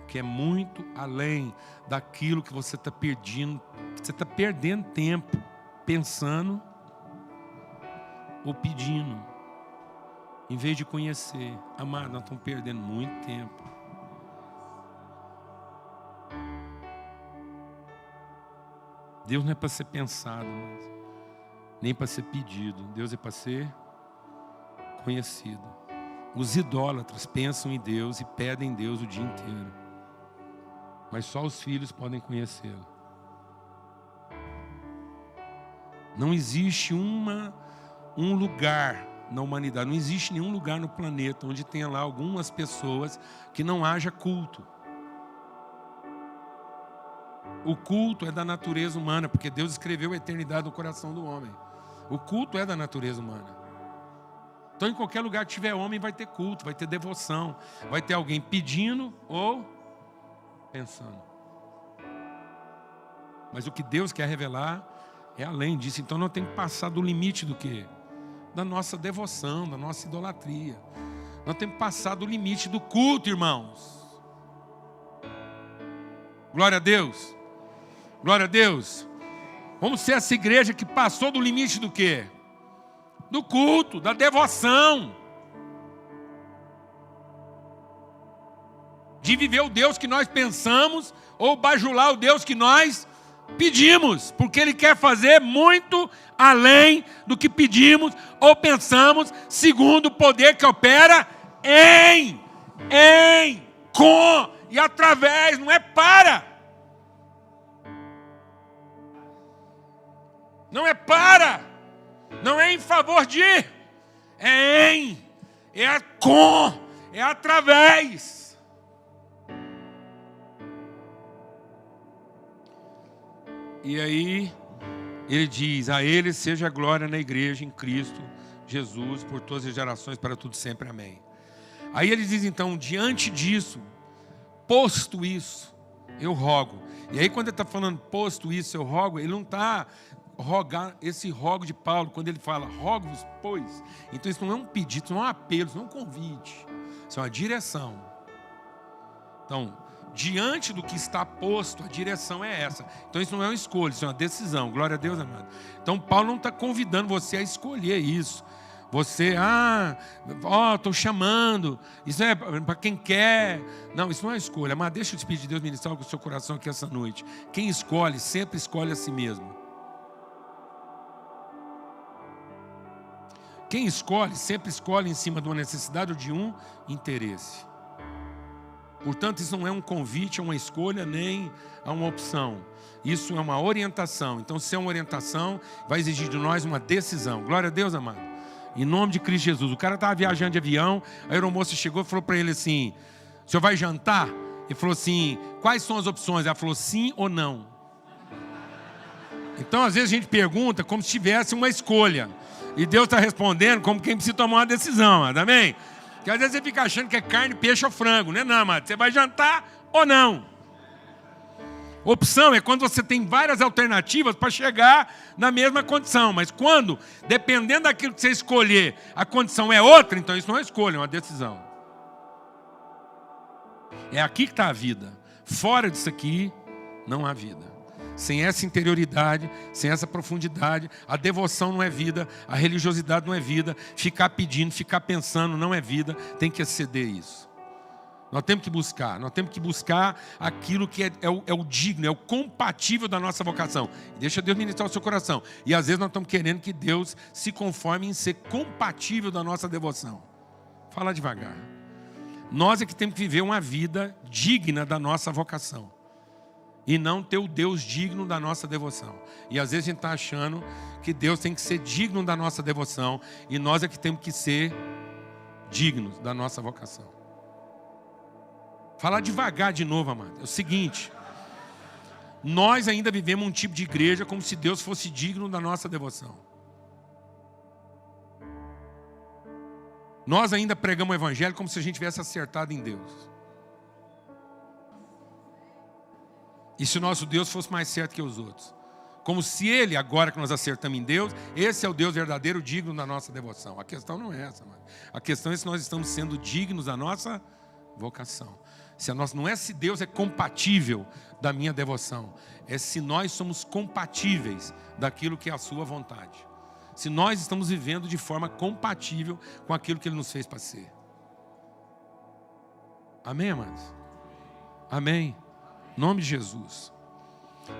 que é muito além daquilo que você está perdendo. Você está perdendo tempo pensando ou pedindo, em vez de conhecer. Amado, nós estamos perdendo muito tempo. Deus não é para ser pensado, nem para ser pedido. Deus é para ser conhecido. Os idólatras pensam em Deus e pedem Deus o dia inteiro. Mas só os filhos podem conhecê-lo. Não existe um lugar na humanidade, não existe nenhum lugar no planeta onde tenha lá algumas pessoas que não haja culto. O culto é da natureza humana, porque Deus escreveu a eternidade no coração do homem. O culto é da natureza humana. Então, em qualquer lugar que tiver homem, vai ter culto, vai ter devoção, vai ter alguém pedindo ou pensando. Mas o que Deus quer revelar é além disso. Então, nós temos que passar do limite do quê? Da nossa devoção, da nossa idolatria. Nós temos que passar do limite do culto, irmãos. Glória a Deus. Glória a Deus. Vamos ser essa igreja que passou do limite do quê? Do culto, da devoção. De viver o Deus que nós pensamos ou bajular o Deus que nós pedimos. Porque Ele quer fazer muito além do que pedimos ou pensamos, segundo o poder que opera com e através, não é para. Não é para, não é em favor de, é em, é com, é através. E aí, ele diz, a Ele seja glória na igreja, em Cristo Jesus, por todas as gerações, para tudo sempre, amém. Aí ele diz então, diante disso, posto isso, eu rogo. E aí quando ele está falando posto isso, eu rogo, ele não está... rogar, esse rogo de Paulo, quando ele fala rogo-vos, pois, então isso não é um pedido, isso não é um apelo, isso não é um convite, isso é uma direção. Então, diante do que está posto, a direção é essa. Então isso não é uma escolha, isso é uma decisão. Glória a Deus, amado. Então Paulo não está convidando você a escolher isso. Você, estou chamando, isso é para quem quer. Não, isso não é escolha. Mas deixa o Espírito de Deus ministrar com o seu coração aqui essa noite. Quem escolhe, sempre escolhe a si mesmo. Quem escolhe, sempre escolhe em cima de uma necessidade ou de um interesse. Portanto, isso não é um convite, é uma escolha, nem é uma opção. Isso é uma orientação. Então, se é uma orientação, vai exigir de nós uma decisão. Glória a Deus, amado. Em nome de Cristo Jesus. O cara estava viajando de avião, a aeromoça chegou e falou para ele assim, o senhor vai jantar? Ele falou assim, quais são as opções? Ela falou sim ou não. Então, às vezes a gente pergunta como se tivesse uma escolha. E Deus está respondendo como quem precisa tomar uma decisão, amém? Porque às vezes você fica achando que é carne, peixe ou frango, não é não, amado? Você vai jantar ou não? Opção é quando você tem várias alternativas para chegar na mesma condição. Mas quando, dependendo daquilo que você escolher, a condição é outra, então isso não é escolha, é uma decisão. É aqui que está a vida. Fora disso aqui, não há vida. Sem essa interioridade, sem essa profundidade, a devoção não é vida, a religiosidade não é vida, ficar pedindo, ficar pensando não é vida, tem que exceder isso. Nós temos que buscar aquilo que é o digno, é o compatível da nossa vocação. Deixa Deus ministrar o seu coração. E às vezes nós estamos querendo que Deus se conforme em ser compatível da nossa devoção. Fala devagar. Nós é que temos que viver uma vida digna da nossa vocação. E não ter o Deus digno da nossa devoção. E às vezes a gente está achando que Deus tem que ser digno da nossa devoção. E nós é que temos que ser dignos da nossa vocação. Falar devagar de novo, amado. É o seguinte. Nós ainda vivemos um tipo de igreja como se Deus fosse digno da nossa devoção. Nós ainda pregamos o evangelho como se a gente tivesse acertado em Deus. E se o nosso Deus fosse mais certo que os outros. Como se Ele, agora que nós acertamos em Deus, esse é o Deus verdadeiro, digno da nossa devoção. A questão não é essa, mano. A questão é se nós estamos sendo dignos da nossa vocação. Não é se Deus é compatível da minha devoção. É se nós somos compatíveis daquilo que é a sua vontade. Se nós estamos vivendo de forma compatível com aquilo que Ele nos fez para ser. Amém, amados? Amém. Em nome de Jesus.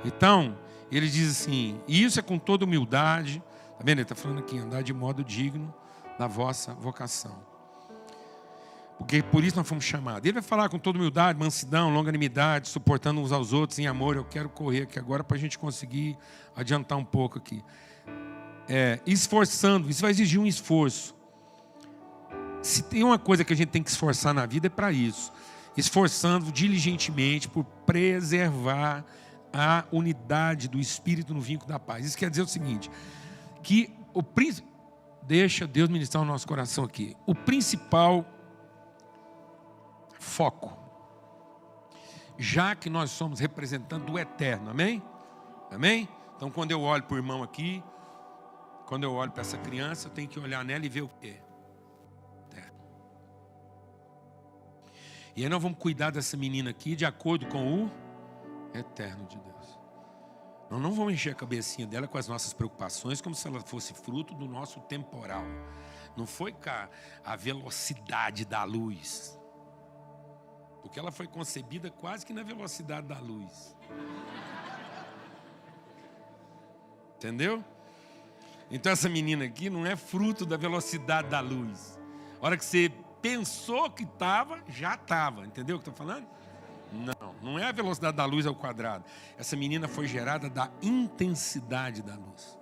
Então, ele diz assim, e isso é com toda humildade. Está vendo? Ele está falando aqui, andar de modo digno da vossa vocação. Porque por isso nós fomos chamados. Ele vai falar com toda humildade, mansidão, longanimidade, suportando uns aos outros em amor. Eu quero correr aqui agora para a gente conseguir adiantar um pouco aqui. Esforçando, isso vai exigir um esforço. Se tem uma coisa que a gente tem que esforçar na vida é para isso. Esforçando diligentemente por preservar a unidade do Espírito no vínculo da paz. Isso quer dizer o seguinte, que o príncipe... Deixa Deus ministrar o nosso coração aqui. O principal foco, já que nós somos representantes do eterno, amém? Amém? Então quando eu olho para o irmão aqui, quando eu olho para essa criança, eu tenho que olhar nela e ver o que é eterno. E aí nós vamos cuidar dessa menina aqui de acordo com o eterno de Deus. Nós não vamos encher a cabecinha dela com as nossas preocupações como se ela fosse fruto do nosso temporal. Não foi com a velocidade da luz. Porque ela foi concebida quase que na velocidade da luz. Entendeu? Então essa menina aqui não é fruto da velocidade da luz. A hora que você pensou que estava, já estava. Entendeu o que eu estou falando? Não é a velocidade da luz ao quadrado. Essa menina foi gerada da intensidade da luz.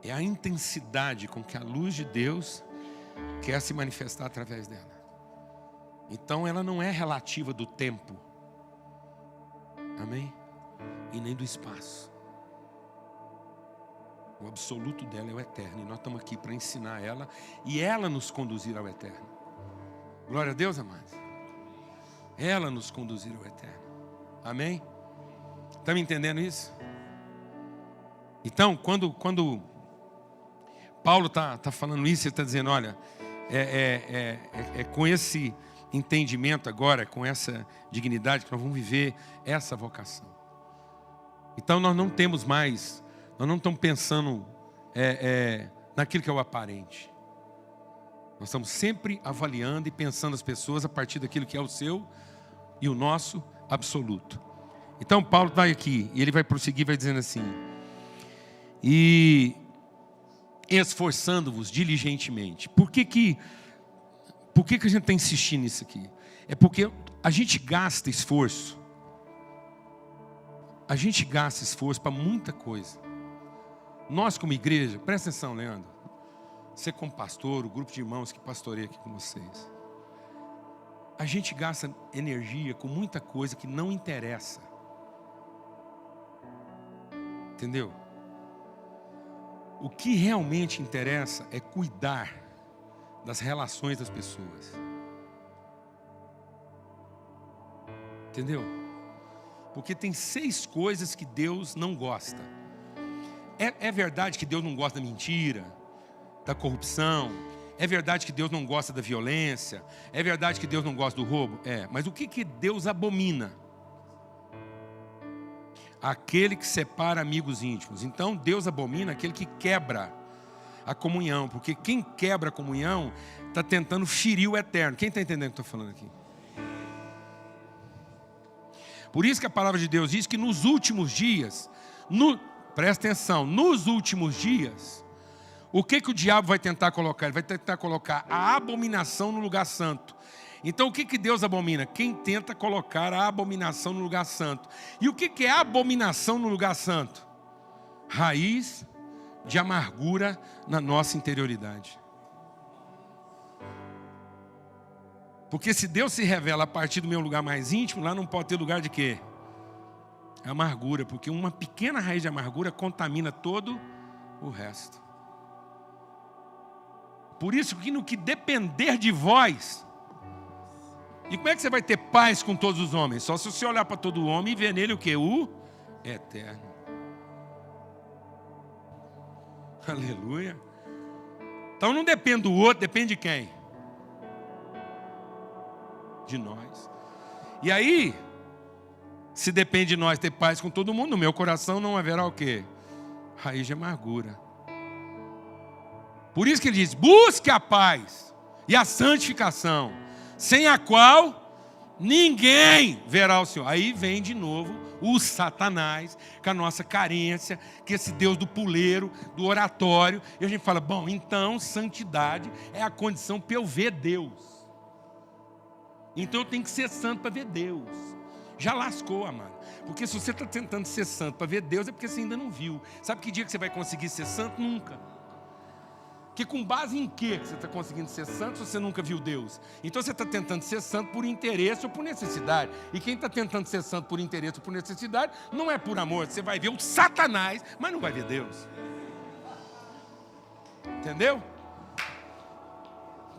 É a intensidade com que a luz de Deus quer se manifestar através dela. Então ela não é relativa do tempo, amém? E nem do espaço. O absoluto dela é o eterno. E nós estamos aqui para ensinar ela e ela nos conduzir ao eterno. Glória a Deus, amados. Ela nos conduzir ao eterno. Amém? Está me entendendo isso? Então, quando Paulo está falando isso, ele está dizendo, olha, com esse entendimento agora, com essa dignidade que nós vamos viver essa vocação. Então nós não temos mais, nós não estamos pensando naquilo que é o aparente. Nós estamos sempre avaliando e pensando as pessoas a partir daquilo que é o seu e o nosso absoluto. Então Paulo está aqui e ele vai prosseguir, vai dizendo assim, e esforçando-vos diligentemente. Por que a gente está insistindo nisso aqui? É porque a gente gasta esforço. A gente gasta esforço para muita coisa. Nós como igreja, presta atenção, Leandro. Você como pastor, o grupo de irmãos que pastoreia aqui com vocês. A gente gasta energia com muita coisa que não interessa. Entendeu? O que realmente interessa é cuidar das relações das pessoas. Entendeu? Porque tem 6 coisas que Deus não gosta. É verdade que Deus não gosta da mentira, da corrupção. É verdade que Deus não gosta da violência. É verdade que Deus não gosta do roubo. Mas o que Deus abomina? Aquele que separa amigos íntimos. Então Deus abomina aquele que quebra a comunhão. Porque quem quebra a comunhão está tentando ferir o eterno. Quem está entendendo o que eu estou falando aqui? Por isso que a palavra de Deus diz que nos últimos dias, presta atenção, nos últimos dias, o que o diabo vai tentar colocar? Ele vai tentar colocar a abominação no lugar santo. Então o que Deus abomina? Quem tenta colocar a abominação no lugar santo. E o que é a abominação no lugar santo? Raiz de amargura na nossa interioridade. Porque se Deus se revela a partir do meu lugar mais íntimo, lá não pode ter lugar de quê? Amargura, porque uma pequena raiz de amargura contamina todo o resto. Por isso que no que depender de vós, e como é que você vai ter paz com todos os homens? Só se você olhar para todo homem e ver nele o quê? O eterno. Aleluia. Então não depende do outro, depende de quem? De nós. E aí, se depende de nós ter paz com todo mundo, no meu coração não haverá o quê? Raiz de amargura. Por isso que ele diz, busque a paz e a santificação, sem a qual ninguém verá o Senhor. Aí vem de novo o Satanás, com a nossa carência, que esse Deus do puleiro, do oratório, e a gente fala, bom, então santidade é a condição para eu ver Deus. Então eu tenho que ser santo para ver Deus. Já lascou, amado. Porque se você está tentando ser santo para ver Deus, é porque você ainda não viu. Sabe que dia que você vai conseguir ser santo? Nunca. Que com base em que você está conseguindo ser santo se você nunca viu Deus? Então você está tentando ser santo por interesse ou por necessidade. E quem está tentando ser santo por interesse ou por necessidade, não é por amor. Você vai ver o Satanás, mas não vai ver Deus. Entendeu?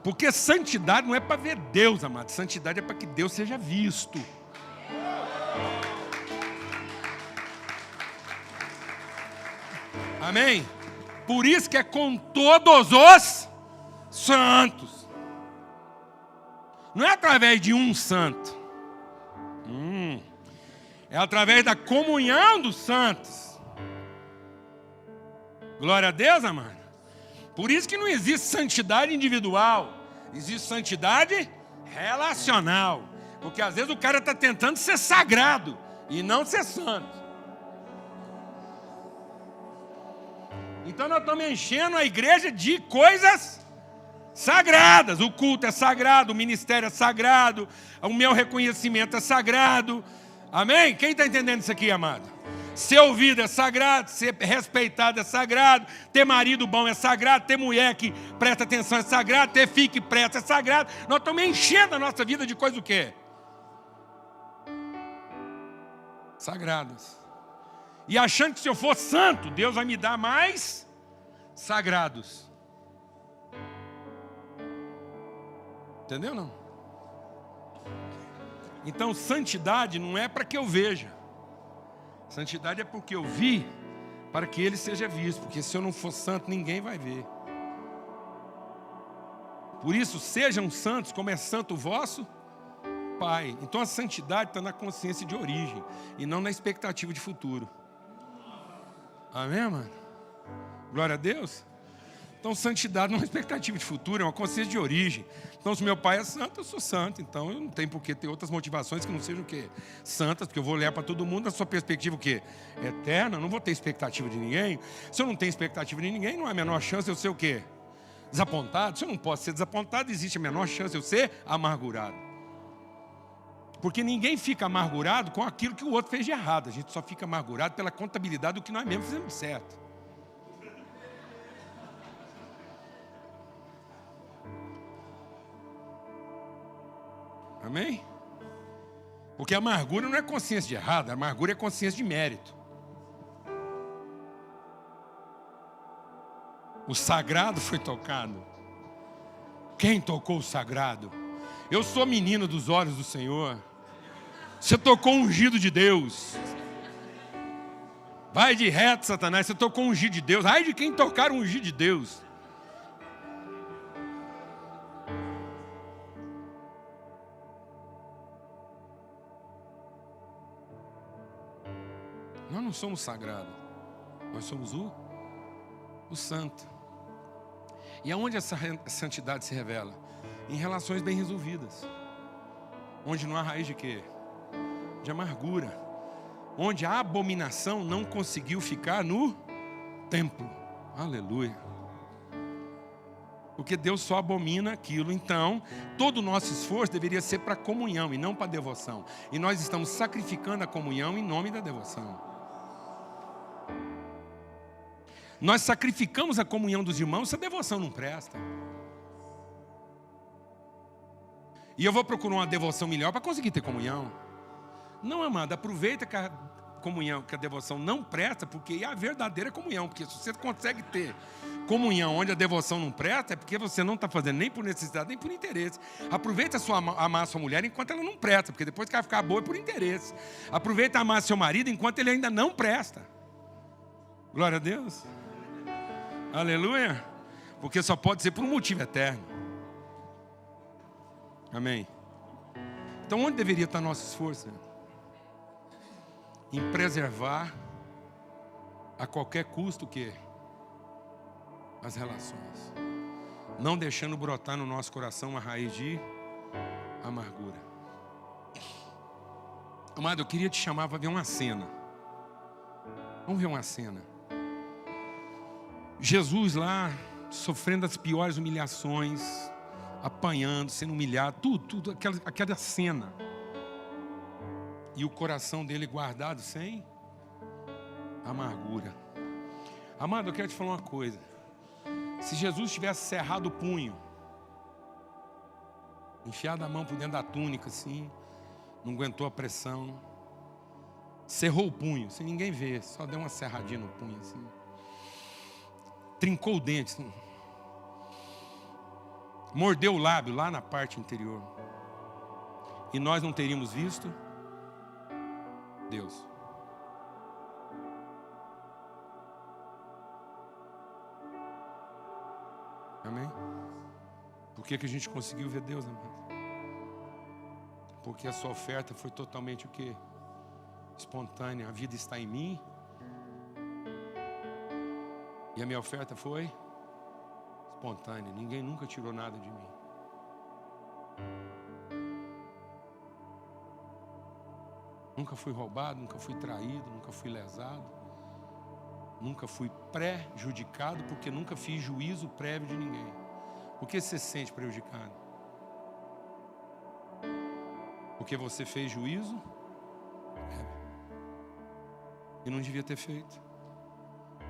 Porque santidade não é para ver Deus, amado. Santidade é para que Deus seja visto. Amém? Por isso que é com todos os santos. Não é através de um santo. É através da comunhão dos santos. Glória a Deus, amado. Por isso que não existe santidade individual. Existe santidade relacional. Porque às vezes o cara está tentando ser sagrado e não ser santo. Então nós estamos enchendo a igreja de coisas sagradas. O culto é sagrado, o ministério é sagrado, o meu reconhecimento é sagrado. Amém? Quem está entendendo isso aqui, amado? Ser ouvido é sagrado, ser respeitado é sagrado, ter marido bom é sagrado, ter mulher que presta atenção é sagrado, ter filho que presta é sagrado. Nós estamos enchendo a nossa vida de coisas o quê? Sagradas. E achando que se eu for santo, Deus vai me dar mais sagrados. Entendeu não? Então santidade não é para que eu veja. Santidade é porque eu vi, para que ele seja visto. Porque se eu não for santo, ninguém vai ver. Por isso, sejam santos, como é santo o vosso Pai. Então a santidade está na consciência de origem e não na expectativa de futuro. Amém, mano? Glória a Deus. Então santidade não é uma expectativa de futuro, é uma consciência de origem. Então se meu pai é santo, eu sou santo. Então eu não tenho por que ter outras motivações que não sejam o quê? Santas, porque eu vou olhar para todo mundo na sua perspectiva o quê? Eterna, eu não vou ter expectativa de ninguém. Se eu não tenho expectativa de ninguém, não há a menor chance de eu ser o quê? Desapontado. Se eu não posso ser desapontado, existe a menor chance de eu ser amargurado. Porque ninguém fica amargurado com aquilo que o outro fez de errado. A gente só fica amargurado pela contabilidade do que nós mesmos fizemos certo. Amém? Porque a amargura não é consciência de errado, a amargura é consciência de mérito. O sagrado foi tocado. Quem tocou o sagrado? Eu sou menino dos olhos do Senhor. Você tocou o ungido de Deus. Vai de reto, Satanás, você tocou o ungido de Deus. Ai de quem tocar o ungido de Deus. Nós não somos sagrados. Nós somos o santo. E aonde essa santidade se revela? Em relações bem resolvidas. Onde não há raiz de quê? De amargura. Onde a abominação não conseguiu ficar no templo. Aleluia. Porque Deus só abomina aquilo. Então, todo o nosso esforço deveria ser para comunhão e não para devoção. E nós estamos sacrificando a comunhão em nome da devoção. Nós sacrificamos a comunhão dos irmãos se a devoção não presta. E eu vou procurar uma devoção melhor para conseguir ter comunhão. Não, amado, aproveita que a comunhão, que a devoção não presta, porque é a verdadeira comunhão. Porque se você consegue ter comunhão onde a devoção não presta, é porque você não está fazendo nem por necessidade, nem por interesse. Aproveita amar a sua mulher enquanto ela não presta, porque depois que ela ficar boa é por interesse. Aproveita amar seu marido enquanto ele ainda não presta. Glória a Deus. Aleluia. Porque só pode ser por um motivo eterno. Amém. Então onde deveria estar nosso esforço? Em preservar a qualquer custo o quê? As relações. Não deixando brotar no nosso coração uma raiz de amargura. Amado, eu queria te chamar para ver uma cena. Vamos ver uma cena. Jesus lá, sofrendo as piores humilhações, apanhando, sendo humilhado, tudo, aquela cena. E o coração dele guardado sem amargura. Amado, eu quero te falar uma coisa. Se Jesus tivesse cerrado o punho, enfiado a mão por dentro da túnica assim, não aguentou a pressão, cerrou o punho, sem ninguém ver, só deu uma serradinha no punho assim, trincou o dente assim, mordeu o lábio lá na parte interior, e nós não teríamos visto Deus. Amém? Por que a gente conseguiu ver Deus, amado? Porque a sua oferta foi totalmente o quê? Espontânea. A vida está em mim. E a minha oferta foi espontânea. Ninguém nunca tirou nada de mim. Nunca fui roubado, nunca fui traído, nunca fui lesado. Nunca fui prejudicado, porque nunca fiz juízo prévio de ninguém. Por que você se sente prejudicado? Porque você fez juízo prévio e não devia ter feito.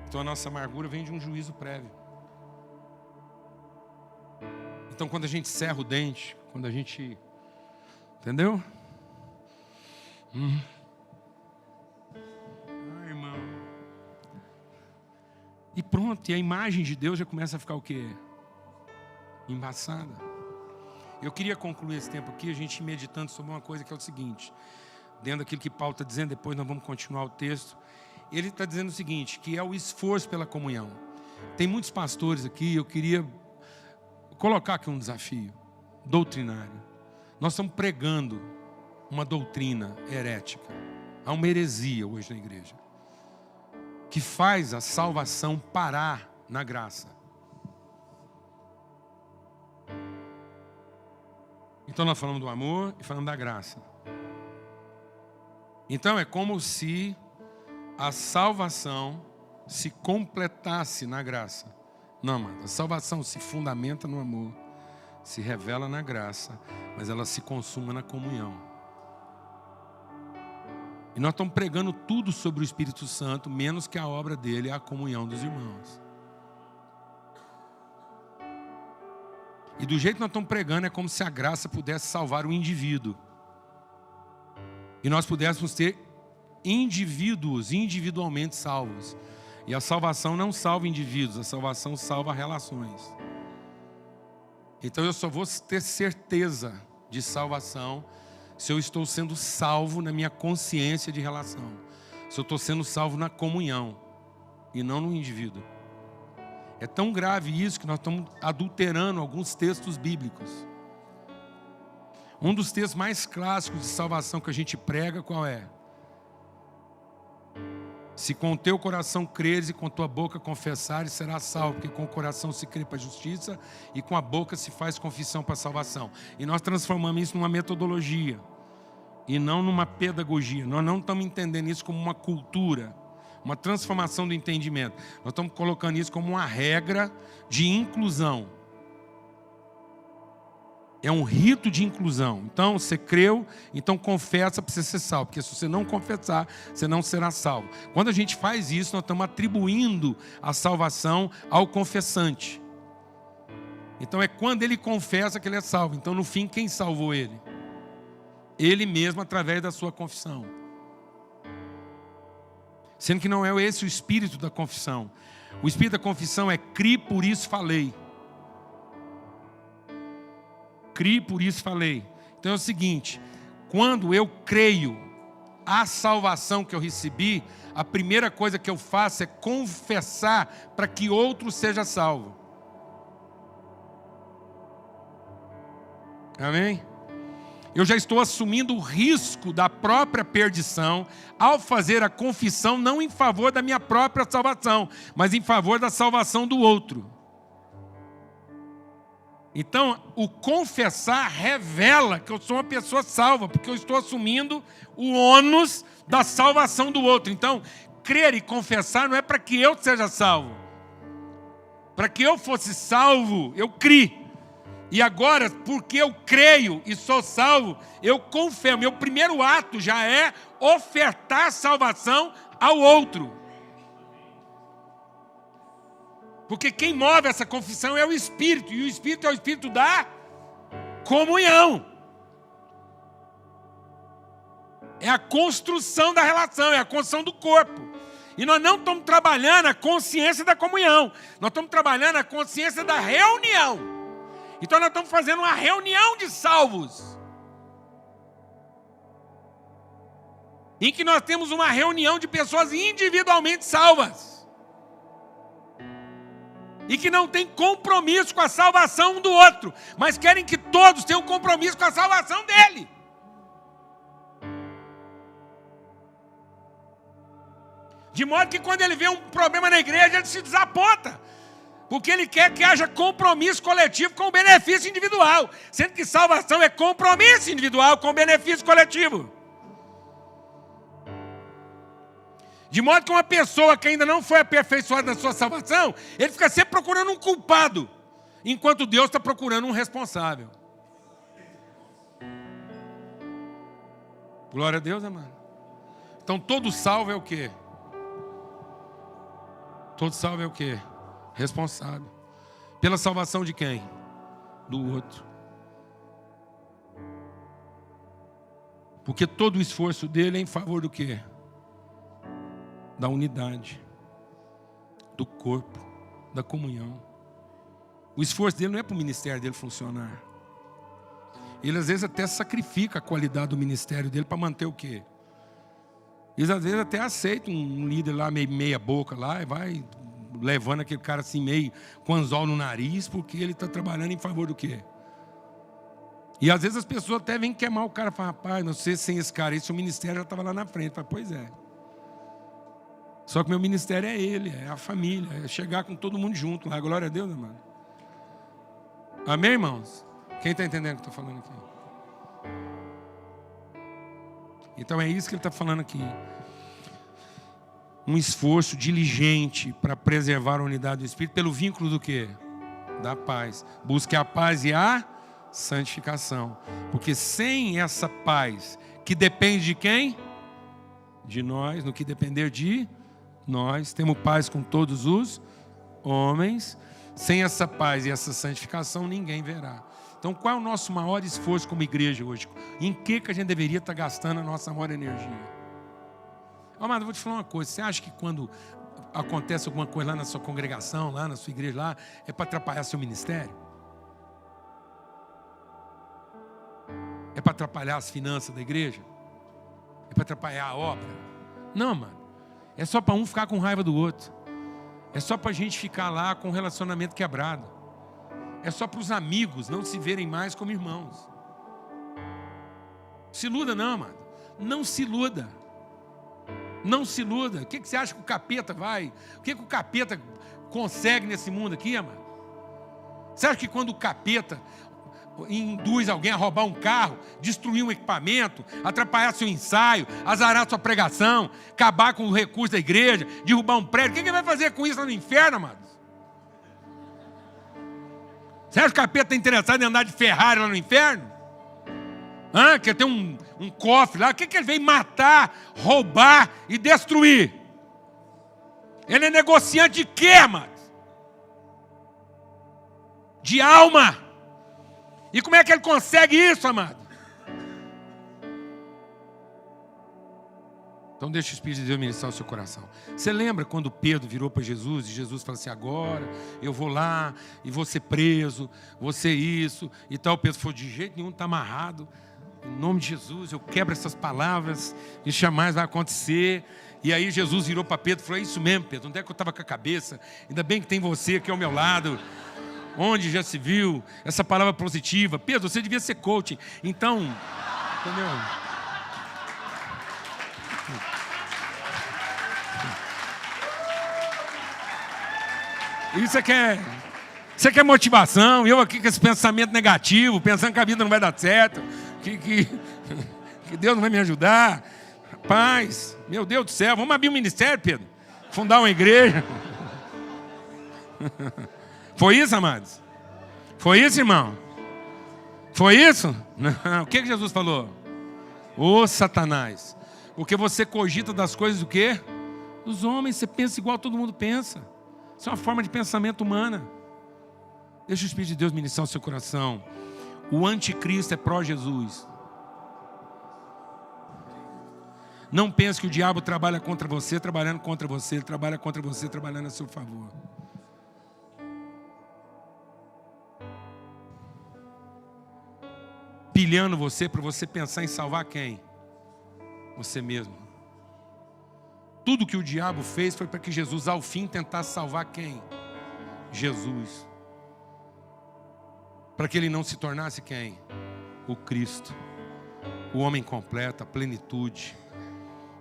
Então a nossa amargura vem de um juízo prévio. Então quando a gente cerra o dente, quando a gente... Entendeu? E pronto, e a imagem de Deus já começa a ficar o quê? Embaçada. Eu queria concluir esse tempo aqui, a gente meditando sobre uma coisa que é o seguinte. Dentro daquilo que Paulo está dizendo, depois nós vamos continuar o texto. Ele está dizendo o seguinte, que é o esforço pela comunhão. Tem muitos pastores aqui, eu queria colocar aqui um desafio doutrinário. Nós estamos pregando uma doutrina herética. Há uma heresia hoje na igreja, que faz a salvação parar na graça. Então nós falamos do amor e falamos da graça. Então é como se a salvação se completasse na graça. Não, mano, a salvação se fundamenta no amor, se revela na graça, mas ela se consuma na comunhão. E nós estamos pregando tudo sobre o Espírito Santo, menos que a obra dele é a comunhão dos irmãos. E do jeito que nós estamos pregando é como se a graça pudesse salvar o indivíduo. E nós pudéssemos ter indivíduos individualmente salvos. E a salvação não salva indivíduos, a salvação salva relações. Então eu só vou ter certeza de salvação se eu estou sendo salvo na minha consciência de relação. Se eu estou sendo salvo na comunhão e não no indivíduo. É tão grave isso que nós estamos adulterando alguns textos bíblicos. Um dos textos mais clássicos de salvação que a gente prega, qual é? Se com o teu coração creres e com tua boca confessares, serás salvo, porque com o coração se crê para a justiça e com a boca se faz confissão para a salvação. E nós transformamos isso numa metodologia e não numa pedagogia. Nós não estamos entendendo isso como uma cultura, uma transformação do entendimento. Nós estamos colocando isso como uma regra de inclusão. É um rito de inclusão. Então, você creu, então confessa para você ser salvo. Porque se você não confessar, você não será salvo. Quando a gente faz isso, nós estamos atribuindo a salvação ao confessante. Então, é quando ele confessa que ele é salvo. Então, no fim, quem salvou ele? Ele mesmo, através da sua confissão. Sendo que não é esse o espírito da confissão. O espírito da confissão é cri, por isso falei. Cri, por isso falei. Então é o seguinte, quando eu creio a salvação que eu recebi, a primeira coisa que eu faço é confessar para que outro seja salvo. Amém? Eu já estou assumindo o risco da própria perdição ao fazer a confissão não em favor da minha própria salvação, mas em favor da salvação do outro. Então, o confessar revela que eu sou uma pessoa salva, porque eu estou assumindo o ônus da salvação do outro. Então, crer e confessar não é para que eu seja salvo. Para que eu fosse salvo, eu criei. E agora, porque eu creio e sou salvo, eu confesso. Meu primeiro ato já é ofertar salvação ao outro. Porque quem move essa confissão é o Espírito. E o Espírito é o Espírito da comunhão. É a construção da relação, é a construção do corpo. E nós não estamos trabalhando a consciência da comunhão. Nós estamos trabalhando a consciência da reunião. Então nós estamos fazendo uma reunião de salvos. Em que nós temos uma reunião de pessoas individualmente salvas. E que não tem compromisso com a salvação um do outro, mas querem que todos tenham compromisso com a salvação dele. De modo que quando ele vê um problema na igreja, ele se desaponta. Porque ele quer que haja compromisso coletivo com o benefício individual. Sendo que salvação é compromisso individual com o benefício coletivo. De modo que uma pessoa que ainda não foi aperfeiçoada na sua salvação, ele fica sempre procurando um culpado, enquanto Deus está procurando um responsável. Glória a Deus, amado. Então todo salvo é o quê? Todo salvo é o quê? Responsável. Pela salvação de quem? Do outro. Porque todo o esforço dele é em favor do quê? Da unidade, do corpo, da comunhão. O esforço dele não é para o ministério dele funcionar. Ele às vezes até sacrifica a qualidade do ministério dele para manter o quê? Eles às vezes até aceitam um líder lá meio meia boca lá e vai levando aquele cara assim meio com anzol no nariz porque ele está trabalhando em favor do quê? E às vezes as pessoas até vêm queimar o cara e falam, rapaz, não sei se sem esse cara, esse ministério já estava lá na frente. Falo, pois é. Só que meu ministério é ele, é a família, é chegar com todo mundo junto lá. Glória a Deus, amado. Amém, irmãos? Quem está entendendo o que eu estou falando aqui? Então é isso que ele está falando aqui. Um esforço diligente para preservar a unidade do Espírito pelo vínculo do quê? Da paz. Busque a paz e a santificação. Porque sem essa paz, que depende de quem? De nós, no que depender de nós, temos paz com todos os homens. Sem essa paz e essa santificação, ninguém verá. Então, qual é o nosso maior esforço como igreja hoje? Em que a gente deveria estar gastando a nossa maior energia? Amado, eu vou te falar uma coisa. Você acha que quando acontece alguma coisa lá na sua congregação, lá na sua igreja, lá, é para atrapalhar seu ministério? É para atrapalhar as finanças da igreja? É para atrapalhar a obra? Não, mano. É só para um ficar com raiva do outro. É só para a gente ficar lá com o relacionamento quebrado. É só para os amigos não se verem mais como irmãos. Se iluda não, mano. Não se iluda. Não se iluda. O que você acha que o capeta vai? O que o capeta consegue nesse mundo aqui, mano? Você acha que quando o capeta induz alguém a roubar um carro, destruir um equipamento, atrapalhar seu ensaio, azarar sua pregação, acabar com o recurso da igreja, derrubar um prédio, o que ele vai fazer com isso lá no inferno, amados? Você acha que o capeta está interessado em andar de Ferrari lá no inferno? Quer ter um cofre lá? O que ele veio matar, roubar e destruir? Ele é negociante de quê, amados? De alma. E como é que ele consegue isso, amado? Então deixa o Espírito de Deus ministrar o seu coração. Você lembra quando Pedro virou para Jesus e Jesus falou assim: agora eu vou lá e vou ser preso, vou ser isso e tal. Pedro falou: de jeito nenhum, está amarrado. Em nome de Jesus, eu quebro essas palavras, isso jamais vai acontecer. E aí Jesus virou para Pedro e falou: é isso mesmo, Pedro, onde é que eu estava com a cabeça? Ainda bem que tem você aqui ao meu lado. Onde já se viu essa palavra positiva? Pedro, você devia ser coaching. Então, entendeu? Isso você quer motivação, eu aqui com esse pensamento negativo, pensando que a vida não vai dar certo, que Deus não vai me ajudar. Rapaz, meu Deus do céu, vamos abrir um ministério, Pedro? Fundar uma igreja? Foi isso, amados? Foi isso, irmão? Foi isso? Não. O que Jesus falou? Ô Satanás, porque você cogita das coisas do quê? Dos homens, você pensa igual todo mundo pensa. Isso é uma forma de pensamento humana. Deixa o Espírito de Deus ministrar o seu coração. O anticristo é pró-Jesus. Não pense que o diabo trabalha contra você, trabalhando contra você. Ele trabalha contra você, trabalhando a seu favor. Pilhando você para você pensar em salvar quem? Você mesmo. Tudo que o diabo fez foi para que Jesus ao fim tentasse salvar quem? Jesus. Para que ele não se tornasse quem? O Cristo. O homem completo, a plenitude,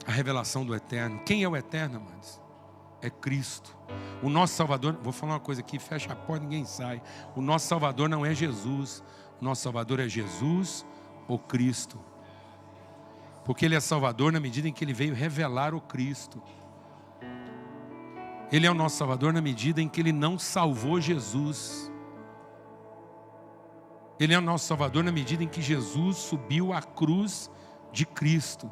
a revelação do eterno. Quem é o eterno, amados? É Cristo. O nosso Salvador, vou falar uma coisa aqui, fecha a porta, ninguém sai. O nosso Salvador não é Jesus. O nosso Salvador é Jesus, o Cristo. Porque Ele é Salvador na medida em que Ele veio revelar o Cristo. Ele é o nosso Salvador na medida em que Ele não salvou Jesus. Ele é o nosso Salvador na medida em que Jesus subiu à cruz de Cristo.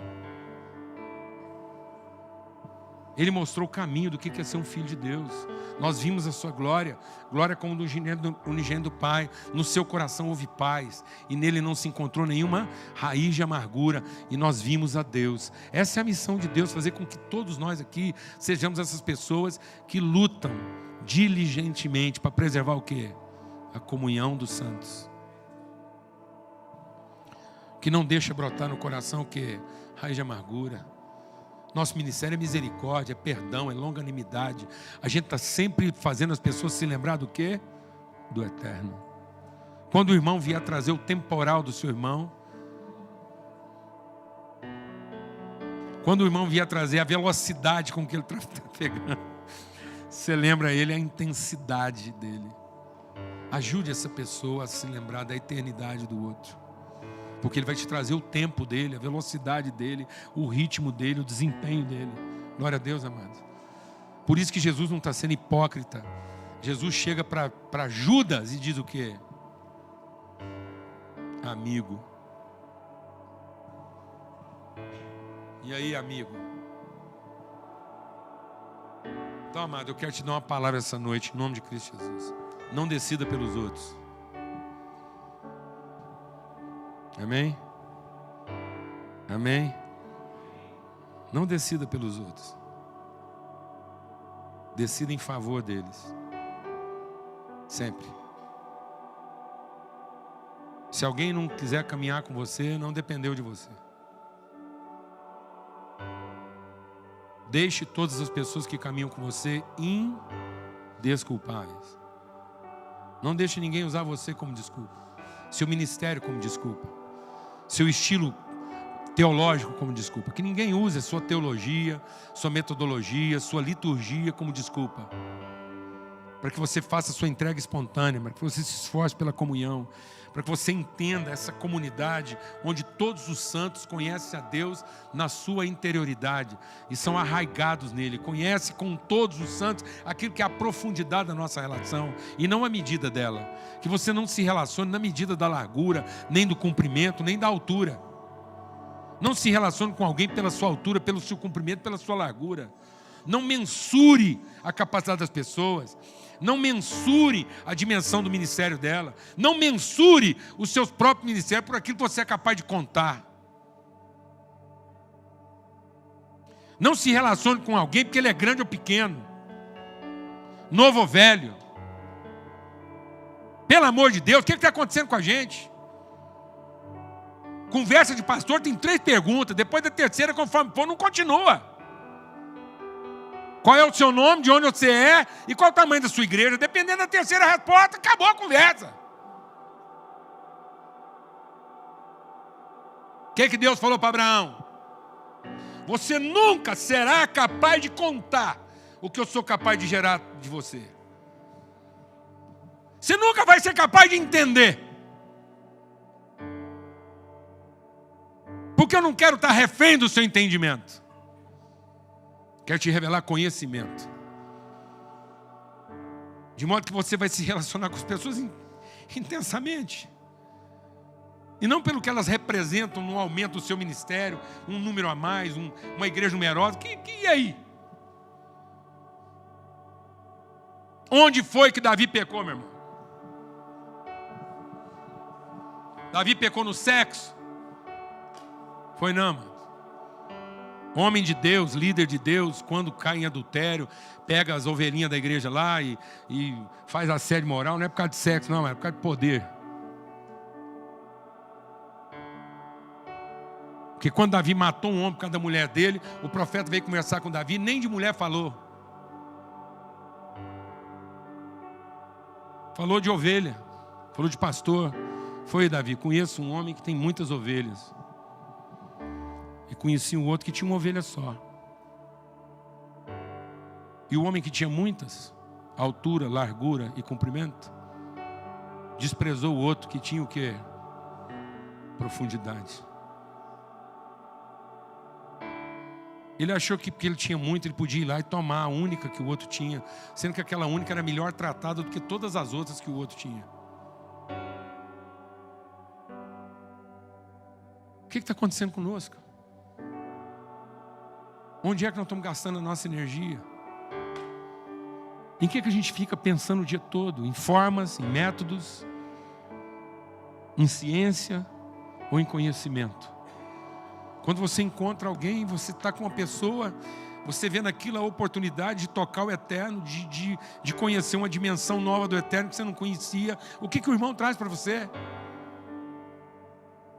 Ele mostrou o caminho do que é ser um filho de Deus. Nós vimos a sua glória, glória como do unigênito do Pai. No seu coração houve paz, e nele não se encontrou nenhuma raiz de amargura, e nós vimos a Deus. Essa é a missão de Deus, fazer com que todos nós aqui sejamos essas pessoas que lutam diligentemente para preservar o quê? A comunhão dos santos. Que não deixa brotar no coração o quê? Raiz de amargura. Nosso ministério é misericórdia, é perdão, é longanimidade. A gente está sempre fazendo as pessoas se lembrar do quê? Do eterno. Quando o irmão vier trazer o temporal do seu irmão, quando o irmão vier trazer a velocidade com que ele está pegando, você lembra ele a intensidade dele. Ajude essa pessoa a se lembrar da eternidade do outro. Porque Ele vai te trazer o tempo dele, a velocidade dele, o ritmo dele, o desempenho dele. Glória a Deus, amados. Por isso que Jesus não está sendo hipócrita. Jesus chega para Judas e diz o quê? Amigo. E aí, amigo? Então, amado, eu quero te dar uma palavra essa noite, em nome de Cristo Jesus. Não decida pelos outros. Amém? Amém? Não decida pelos outros. Decida em favor deles. Sempre. Se alguém não quiser caminhar com você, não dependeu de você. Deixe todas as pessoas que caminham com você indesculpáveis. Não deixe ninguém usar você como desculpa. Seu ministério como desculpa. Seu estilo teológico como desculpa. Que ninguém use a sua teologia, sua metodologia, sua liturgia como desculpa. Para que você faça a sua entrega espontânea, para que você se esforce pela comunhão, para que você entenda essa comunidade onde todos os santos conhecem a Deus na sua interioridade e são arraigados nele. Conhece com todos os santos aquilo que é a profundidade da nossa relação e não a medida dela. Que você não se relacione na medida da largura, nem do comprimento, nem da altura. Não se relacione com alguém pela sua altura, pelo seu comprimento, pela sua largura. Não mensure a capacidade das pessoas. Não mensure a dimensão do ministério dela. Não mensure os seus próprios ministérios por aquilo que você é capaz de contar. Não se relacione com alguém porque ele é grande ou pequeno, novo ou velho. Pelo amor de Deus, o que está acontecendo com a gente? Conversa de pastor tem 3 perguntas, depois da terceira, conforme for, não continua. Qual é o seu nome, de onde você é e qual é o tamanho da sua igreja? Dependendo da terceira resposta, acabou a conversa. O que Deus falou para Abraão? Você nunca será capaz de contar o que eu sou capaz de gerar de você. Você nunca vai ser capaz de entender. Porque eu não quero estar refém do seu entendimento. Quero te revelar conhecimento. De modo que você vai se relacionar com as pessoas intensamente. E não pelo que elas representam no aumento do seu ministério, um número a mais, uma igreja numerosa. E aí? Onde foi que Davi pecou, meu irmão? Davi pecou no sexo? Foi não, mano. Homem de Deus, líder de Deus, quando cai em adultério, pega as ovelhinhas da igreja lá e faz assédio moral, não é por causa de sexo, não, é por causa de poder. Porque quando Davi matou um homem por causa da mulher dele, o profeta veio conversar com Davi, nem de mulher falou. Falou de ovelha, falou de pastor. Foi, Davi, conheço um homem que tem muitas ovelhas. E conheci um outro que tinha uma ovelha só. E o homem que tinha muitas, altura, largura e comprimento, desprezou o outro que tinha o quê? Profundidade. Ele achou que porque ele tinha muito, ele podia ir lá e tomar a única que o outro tinha, sendo que aquela única era melhor tratada do que todas as outras que o outro tinha. O que está acontecendo conosco? Onde é que nós estamos gastando a nossa energia? Em que a gente fica pensando o dia todo? Em formas, em métodos, em ciência ou em conhecimento? Quando você encontra alguém, você está com uma pessoa, você vê naquilo a oportunidade de tocar o eterno, de conhecer uma dimensão nova do eterno que você não conhecia. O que o irmão traz para você?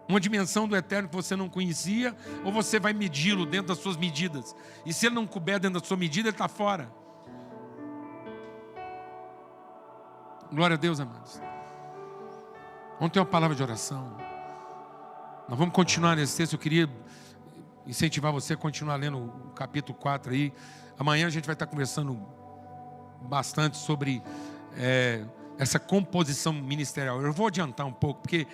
Uma dimensão do eterno que você não conhecia, ou você vai medi-lo dentro das suas medidas? E se ele não couber dentro da sua medida, ele está fora. Glória a Deus, amados. Vamos ter uma palavra de oração. Nós vamos continuar nesse texto. Eu queria incentivar você a continuar lendo o capítulo 4 aí. Amanhã a gente vai estar conversando bastante sobre essa composição ministerial. Eu vou adiantar um pouco, porque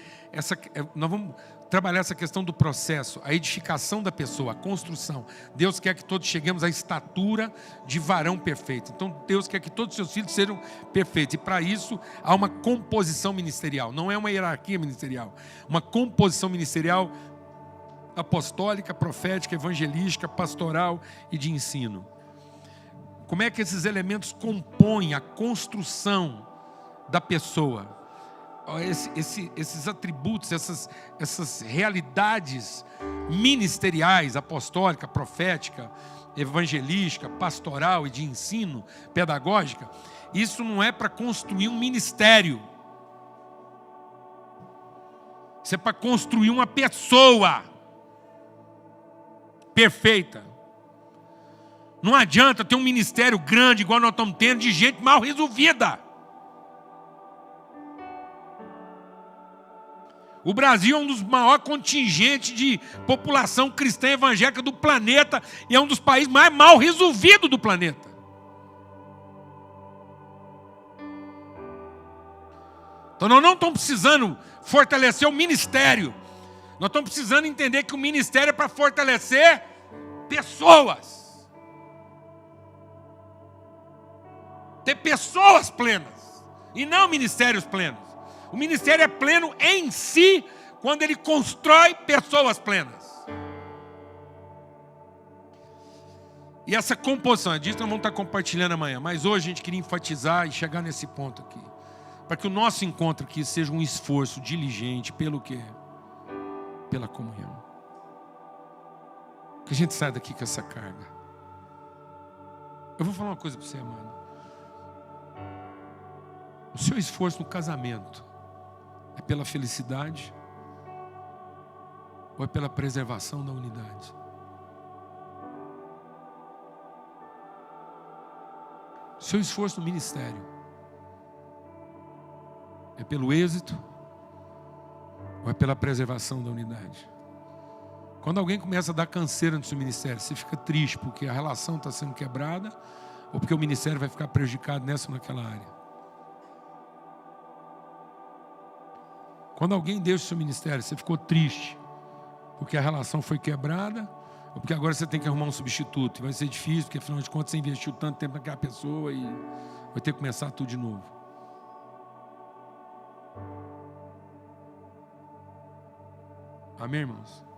nós vamos trabalhar essa questão do processo, a edificação da pessoa, a construção. Deus quer que todos cheguemos à estatura de varão perfeito. Então Deus quer que todos os seus filhos sejam perfeitos. E para isso há uma composição ministerial. Não é uma hierarquia ministerial. Uma composição ministerial apostólica, profética, evangelística, pastoral e de ensino. Como é que esses elementos compõem a construção da pessoa? Esses atributos, essas realidades ministeriais, apostólica, profética, evangelística, pastoral e de ensino, pedagógica, isso não é para construir um ministério. Isso é para construir uma pessoa perfeita. Não adianta ter um ministério grande, igual nós estamos tendo, de gente mal resolvida. O Brasil é um dos maiores contingentes de população cristã evangélica do planeta e é um dos países mais mal resolvidos do planeta. Então nós não estamos precisando fortalecer o ministério. Nós estamos precisando entender que o ministério é para fortalecer pessoas. Ter pessoas plenas e não ministérios plenos. O ministério é pleno em si quando ele constrói pessoas plenas. E essa composição, disso nós vamos estar compartilhando amanhã, mas hoje a gente queria enfatizar e chegar nesse ponto aqui, para que o nosso encontro aqui seja um esforço diligente pelo quê? Pela comunhão. Que a gente saia daqui com essa carga. Eu vou falar uma coisa para você, amado. O seu esforço no casamento é pela felicidade ou é pela preservação da unidade? O seu esforço no ministério é pelo êxito ou é pela preservação da unidade? Quando alguém começa a dar canseira no seu ministério, você fica triste porque a relação está sendo quebrada ou porque o ministério vai ficar prejudicado nessa ou naquela área? Quando alguém deixa o seu ministério, você ficou triste porque a relação foi quebrada ou porque agora você tem que arrumar um substituto? E vai ser difícil porque afinal de contas você investiu tanto tempo naquela pessoa e vai ter que começar tudo de novo. Amém, irmãos?